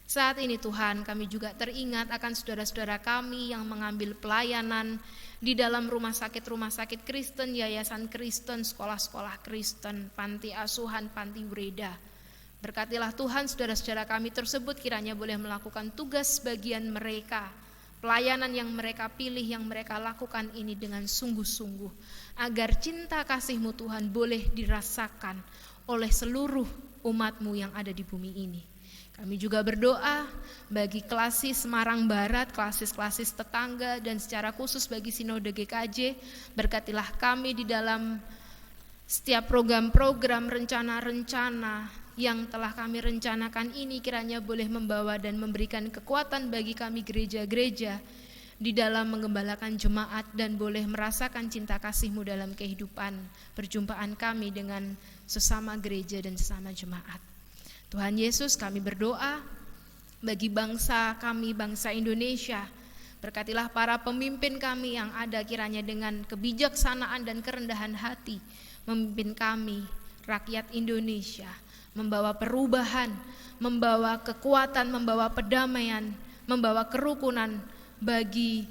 Saat ini Tuhan, kami juga teringat akan saudara-saudara kami yang mengambil pelayanan di dalam rumah sakit Kristen, yayasan Kristen, sekolah-sekolah Kristen, panti asuhan, panti Wreda. Berkatilah Tuhan saudara-saudara kami tersebut kiranya boleh melakukan tugas bagian mereka, pelayanan yang mereka pilih, yang mereka lakukan ini dengan sungguh-sungguh, agar cinta kasih-Mu Tuhan boleh dirasakan oleh seluruh umat-Mu yang ada di bumi ini. Kami juga berdoa bagi klasis Semarang Barat, klasis-klasis tetangga, dan secara khusus bagi Sinode GKJ. Berkatilah kami di dalam setiap program-program, rencana-rencana yang telah kami rencanakan ini, kiranya boleh membawa dan memberikan kekuatan bagi kami gereja-gereja di dalam menggembalakan jemaat, dan boleh merasakan cinta kasih-Mu dalam kehidupan perjumpaan kami dengan sesama gereja dan sesama jemaat. Tuhan Yesus, kami berdoa bagi bangsa kami, bangsa Indonesia. Berkatilah para pemimpin kami yang ada, kiranya dengan kebijaksanaan dan kerendahan hati memimpin kami, rakyat Indonesia, membawa perubahan, membawa kekuatan, membawa perdamaian, membawa kerukunan bagi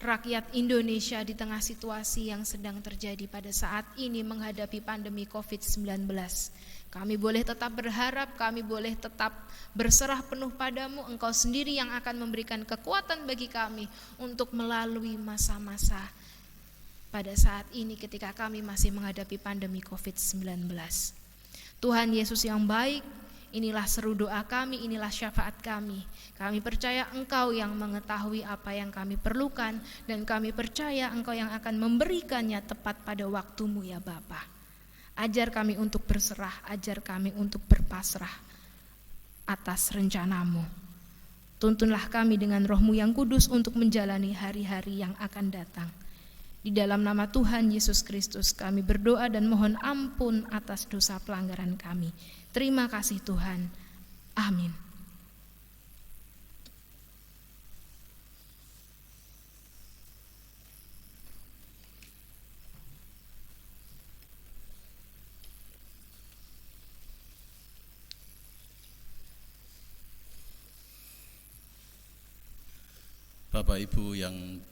rakyat Indonesia di tengah situasi yang sedang terjadi pada saat ini menghadapi pandemi COVID-19. Kami boleh tetap berharap, kami boleh tetap berserah penuh padamu. Engkau sendiri yang akan memberikan kekuatan bagi kami untuk melalui masa-masa pada saat ini ketika kami masih menghadapi pandemi COVID-19. Tuhan Yesus yang baik, inilah seru doa kami, inilah syafaat kami. Kami percaya Engkau yang mengetahui apa yang kami perlukan, dan kami percaya Engkau yang akan memberikannya tepat pada waktu-Mu ya Bapa. Ajar kami untuk berserah, ajar kami untuk berpasrah atas rencana-Mu. Tuntunlah kami dengan Roh-Mu yang kudus untuk menjalani hari-hari yang akan datang. Di dalam nama Tuhan Yesus Kristus kami berdoa dan mohon ampun atas dosa pelanggaran kami. Terima kasih Tuhan. Amin. Bapak Ibu yang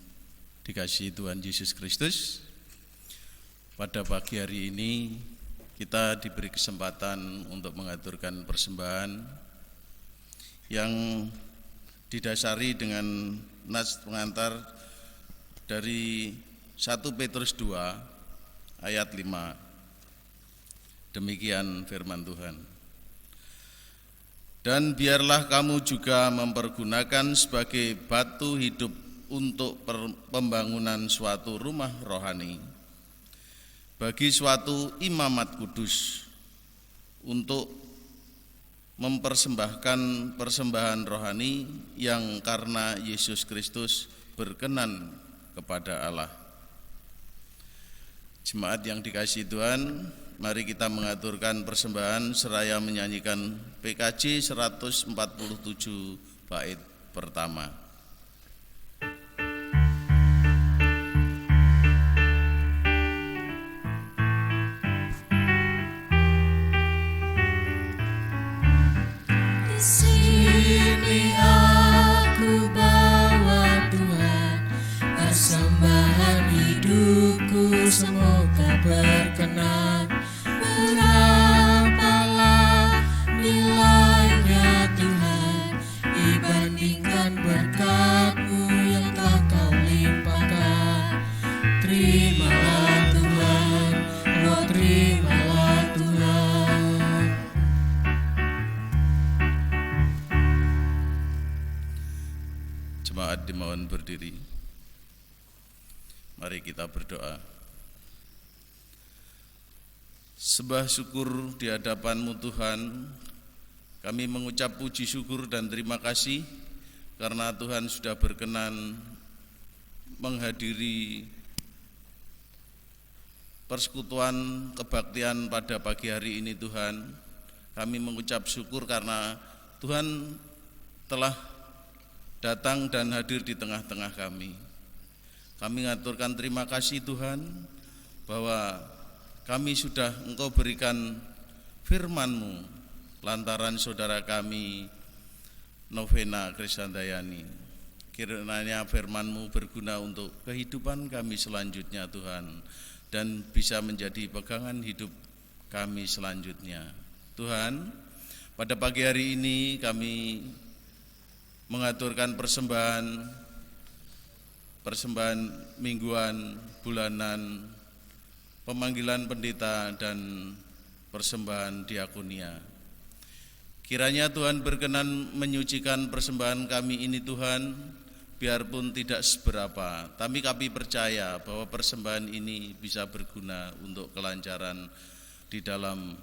dikasihi Tuhan Yesus Kristus, pada pagi hari ini kita diberi kesempatan untuk mengaturkan persembahan yang didasari dengan nas pengantar dari 1 Petrus 2 ayat 5. Demikian firman Tuhan. Dan biarlah kamu juga mempergunakan sebagai batu hidup untuk pembangunan suatu rumah rohani, bagi suatu imamat kudus, untuk mempersembahkan persembahan rohani yang karena Yesus Kristus berkenan kepada Allah. Jemaat yang dikasihi Tuhan, mari kita mengaturkan persembahan seraya menyanyikan PKJ 147 bait pertama. Di sini aku bawa Tuhan, persembahan hidupku semoga berkenan. Berapalah nilainya Tuhan dibandingkan berkat-Mu yang telah Kau limpahkan. Terimalah Tuhan, oh terimalah Tuhan. Jemaat dimohon berdiri. Mari kita berdoa. Sembah syukur di hadapan-Mu Tuhan, kami mengucap puji syukur dan terima kasih karena Tuhan sudah berkenan menghadiri persekutuan kebaktian pada pagi hari ini. Tuhan, kami mengucap syukur karena Tuhan telah datang dan hadir di tengah-tengah kami. Kami mengaturkan terima kasih Tuhan bahwa kami sudah Engkau berikan firman-Mu lantaran saudara kami Novena Krisandayani. Kiranya firman-Mu berguna untuk kehidupan kami selanjutnya Tuhan, dan bisa menjadi pegangan hidup kami selanjutnya. Tuhan, pada pagi hari ini kami mengaturkan persembahan mingguan, bulanan, pemanggilan pendeta, dan persembahan diakonia. Kiranya Tuhan berkenan menyucikan persembahan kami ini Tuhan, biarpun tidak seberapa, tapi kami percaya bahwa persembahan ini bisa berguna untuk kelancaran di dalam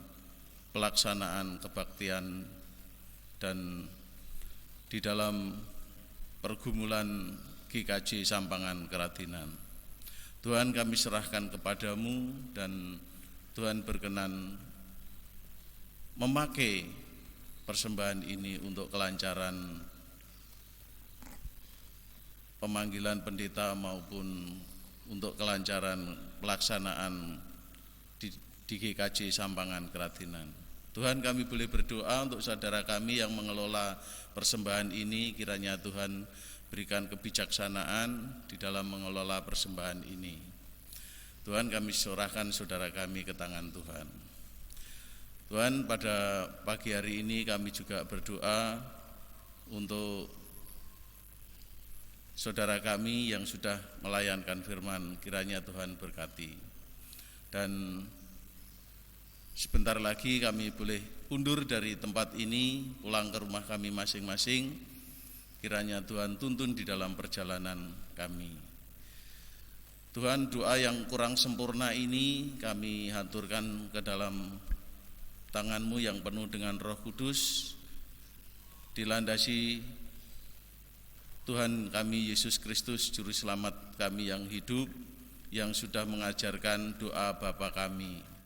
pelaksanaan kebaktian dan di dalam pergumulan GKJ Sampangan Keratinan. Tuhan, kami serahkan kepadamu, dan Tuhan berkenan memakai persembahan ini untuk kelancaran pemanggilan pendeta maupun untuk kelancaran pelaksanaan di GKJ Sampangan Keratinan. Tuhan, kami boleh berdoa untuk saudara kami yang mengelola persembahan ini, kiranya Tuhan berikan kebijaksanaan di dalam mengelola persembahan ini. Tuhan, kami serahkan saudara kami ke tangan Tuhan. Tuhan, pada pagi hari ini kami juga berdoa untuk saudara kami yang sudah melayankan firman, kiranya Tuhan berkati. Dan sebentar lagi kami boleh undur dari tempat ini, pulang ke rumah kami masing-masing. Kiranya Tuhan tuntun di dalam perjalanan kami. Tuhan, doa yang kurang sempurna ini kami haturkan ke dalam tangan-Mu yang penuh dengan Roh Kudus, dilandasi Tuhan kami Yesus Kristus, Juru Selamat kami yang hidup, yang sudah mengajarkan doa Bapa kami.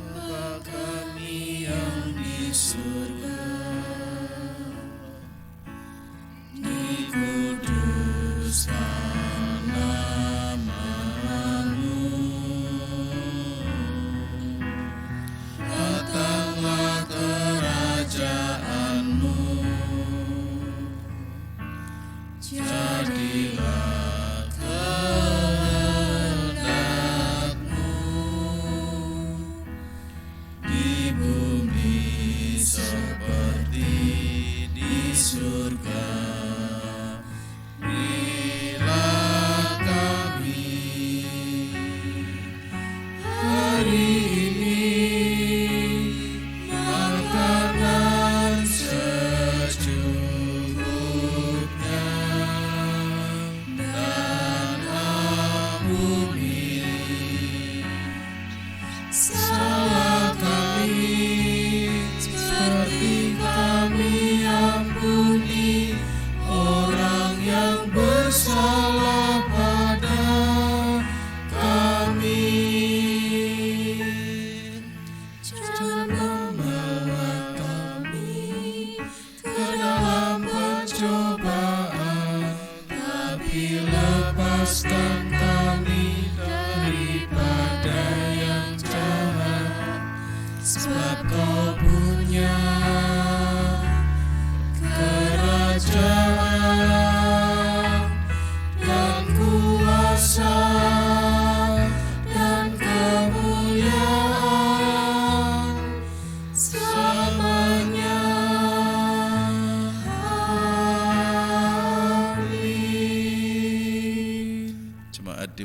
Bapa kami yang di surga, dikuduskan nama-Mu, datanglah kerajaan-Mu, jadilah kehendak-Mu di bumi seperti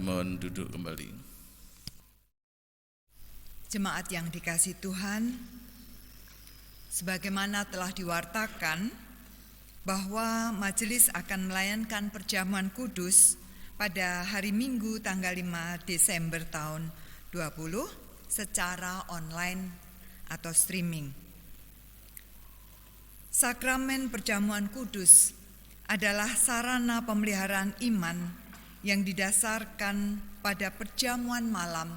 dimohon duduk kembali. Jemaat yang dikasihi Tuhan, sebagaimana telah diwartakan bahwa majelis akan melayankan perjamuan kudus pada hari Minggu tanggal 5 Desember tahun 20 secara online atau streaming. Sakramen perjamuan kudus adalah sarana pemeliharaan iman yang didasarkan pada perjamuan malam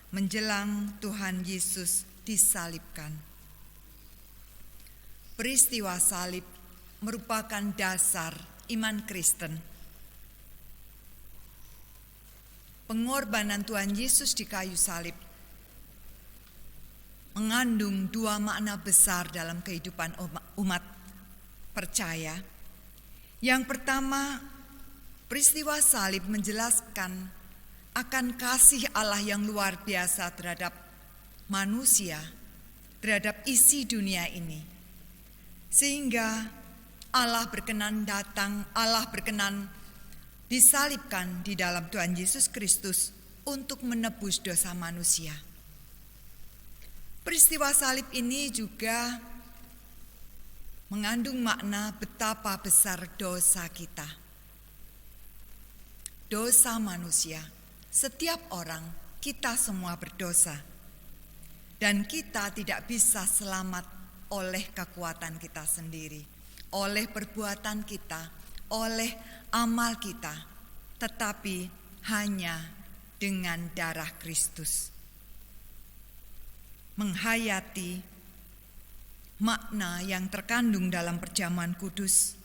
menjelang Tuhan Yesus disalibkan. Peristiwa salib merupakan dasar iman Kristen. Pengorbanan Tuhan Yesus di kayu salib mengandung dua makna besar dalam kehidupan umat percaya. Yang pertama, peristiwa salib menjelaskan akan kasih Allah yang luar biasa terhadap manusia, terhadap isi dunia ini. Sehingga Allah berkenan datang, Allah berkenan disalibkan di dalam Tuhan Yesus Kristus untuk menebus dosa manusia. Peristiwa salib ini juga mengandung makna betapa besar dosa kita. Dosa manusia. Setiap orang, kita semua berdosa. Dan kita tidak bisa selamat oleh kekuatan kita sendiri, oleh perbuatan kita, oleh amal kita, tetapi hanya dengan darah Kristus. Menghayati makna yang terkandung dalam perjamuan kudus,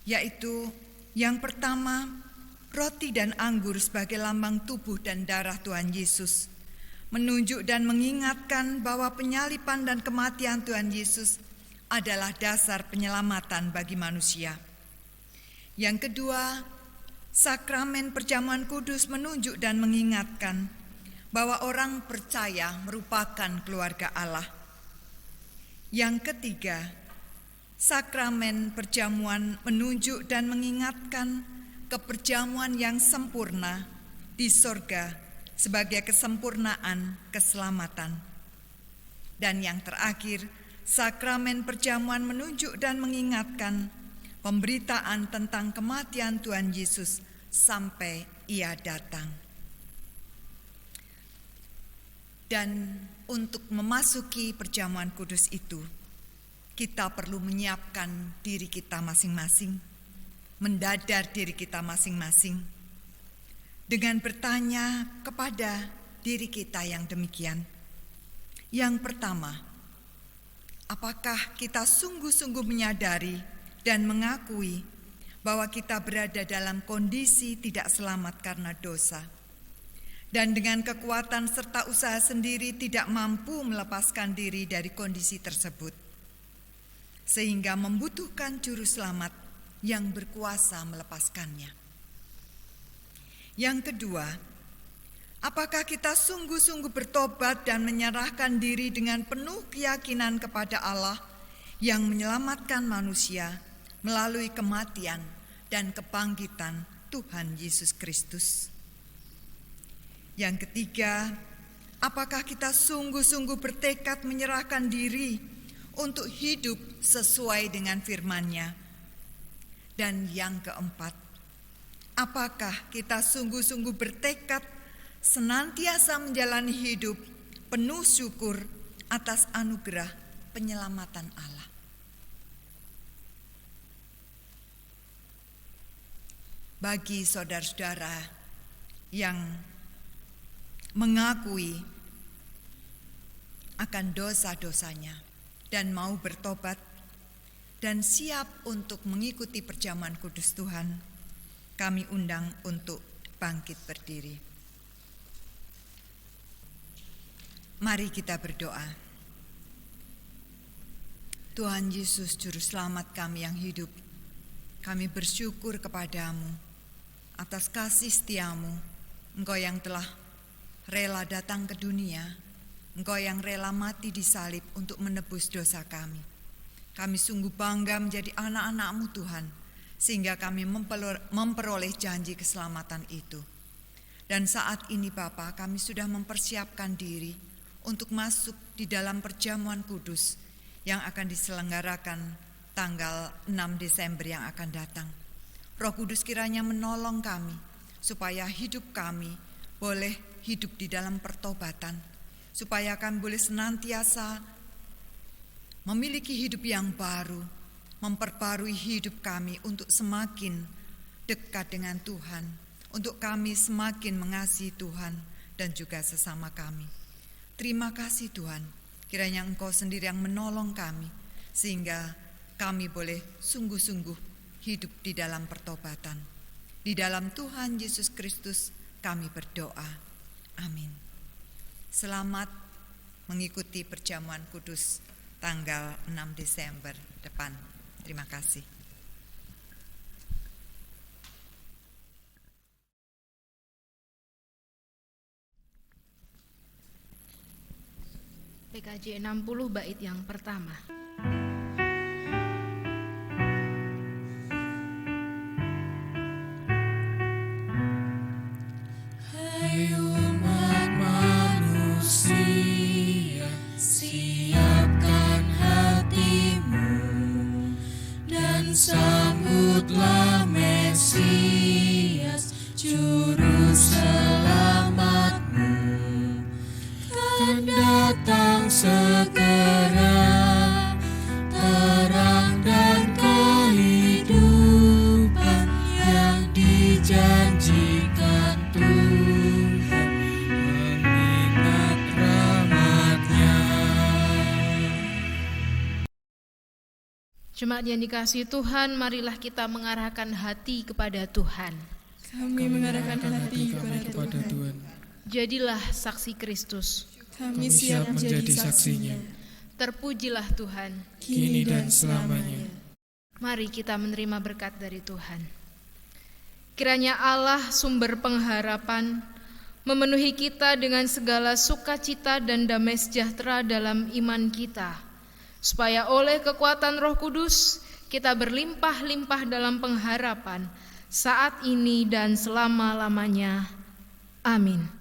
yaitu yang pertama, roti dan anggur sebagai lambang tubuh dan darah Tuhan Yesus, menunjuk dan mengingatkan bahwa penyaliban dan kematian Tuhan Yesus adalah dasar penyelamatan bagi manusia. Yang kedua, sakramen perjamuan kudus menunjuk dan mengingatkan bahwa orang percaya merupakan keluarga Allah. Yang ketiga, sakramen perjamuan menunjuk dan mengingatkan keperjamuan yang sempurna di sorga sebagai kesempurnaan keselamatan. Dan yang terakhir, sakramen perjamuan menunjuk dan mengingatkan pemberitaan tentang kematian Tuhan Yesus sampai Ia datang. Dan untuk memasuki perjamuan kudus itu, kita perlu menyiapkan diri kita masing-masing, mendadar diri kita masing-masing, dengan bertanya kepada diri kita yang demikian. Yang pertama, apakah kita sungguh-sungguh menyadari dan mengakui bahwa kita berada dalam kondisi tidak selamat karena dosa, dan dengan kekuatan serta usaha sendiri tidak mampu melepaskan diri dari kondisi tersebut, sehingga membutuhkan juru selamat yang berkuasa melepaskannya. Yang kedua, apakah kita sungguh-sungguh bertobat dan menyerahkan diri dengan penuh keyakinan kepada Allah yang menyelamatkan manusia melalui kematian dan kebangkitan Tuhan Yesus Kristus? Yang ketiga, apakah kita sungguh-sungguh bertekad menyerahkan diri untuk hidup sesuai dengan firman-Nya? Dan yang keempat, apakah kita sungguh-sungguh bertekad senantiasa menjalani hidup penuh syukur atas anugerah penyelamatan Allah? Bagi saudara-saudara yang mengakui akan dosa-dosanya dan mau bertobat dan siap untuk mengikuti perjamuan kudus Tuhan, kami undang untuk bangkit berdiri. Mari kita berdoa. Tuhan Yesus, Juru Selamat kami yang hidup, kami bersyukur kepadamu atas kasih setia-Mu, Engkau yang telah rela datang ke dunia, Engkau yang rela mati di salib untuk menebus dosa kami. Kami sungguh bangga menjadi anak-anak-Mu Tuhan, sehingga kami memperoleh janji keselamatan itu. Dan saat ini Bapa, kami sudah mempersiapkan diri untuk masuk di dalam perjamuan kudus yang akan diselenggarakan tanggal 6 Desember yang akan datang. Roh Kudus kiranya menolong kami supaya hidup kami boleh hidup di dalam pertobatan, supaya kami boleh senantiasa memiliki hidup yang baru, memperbarui hidup kami untuk semakin dekat dengan Tuhan, untuk kami semakin mengasihi Tuhan dan juga sesama kami. Terima kasih Tuhan, kiranya Engkau sendiri yang menolong kami, sehingga kami boleh sungguh-sungguh hidup di dalam pertobatan. Di dalam Tuhan Yesus Kristus kami berdoa. Amin. Selamat mengikuti perjamuan kudus tanggal 6 Desember depan. Terima kasih. PKJ 60 bait yang pertama. Hai umat manusia, siapkan hatimu dan sambutlah Mesias, Juru Selamatmu. Kan datang segera, terang dan kehidupan yang dijanjikan Tuhan, mengingat rahmat-Nya. Jemaat yang dikasihi Tuhan, marilah kita mengarahkan hati kepada Tuhan. Kami mengarahkan hati kepada Tuhan. Jadilah saksi Kristus. Kami siap menjadi saksinya, Terpujilah Tuhan. kini dan selamanya. Mari kita menerima berkat dari Tuhan. Kiranya Allah sumber pengharapan memenuhi kita dengan segala sukacita dan damai sejahtera dalam iman kita, supaya oleh kekuatan Roh Kudus kita berlimpah-limpah dalam pengharapan saat ini dan selama-lamanya. Amin.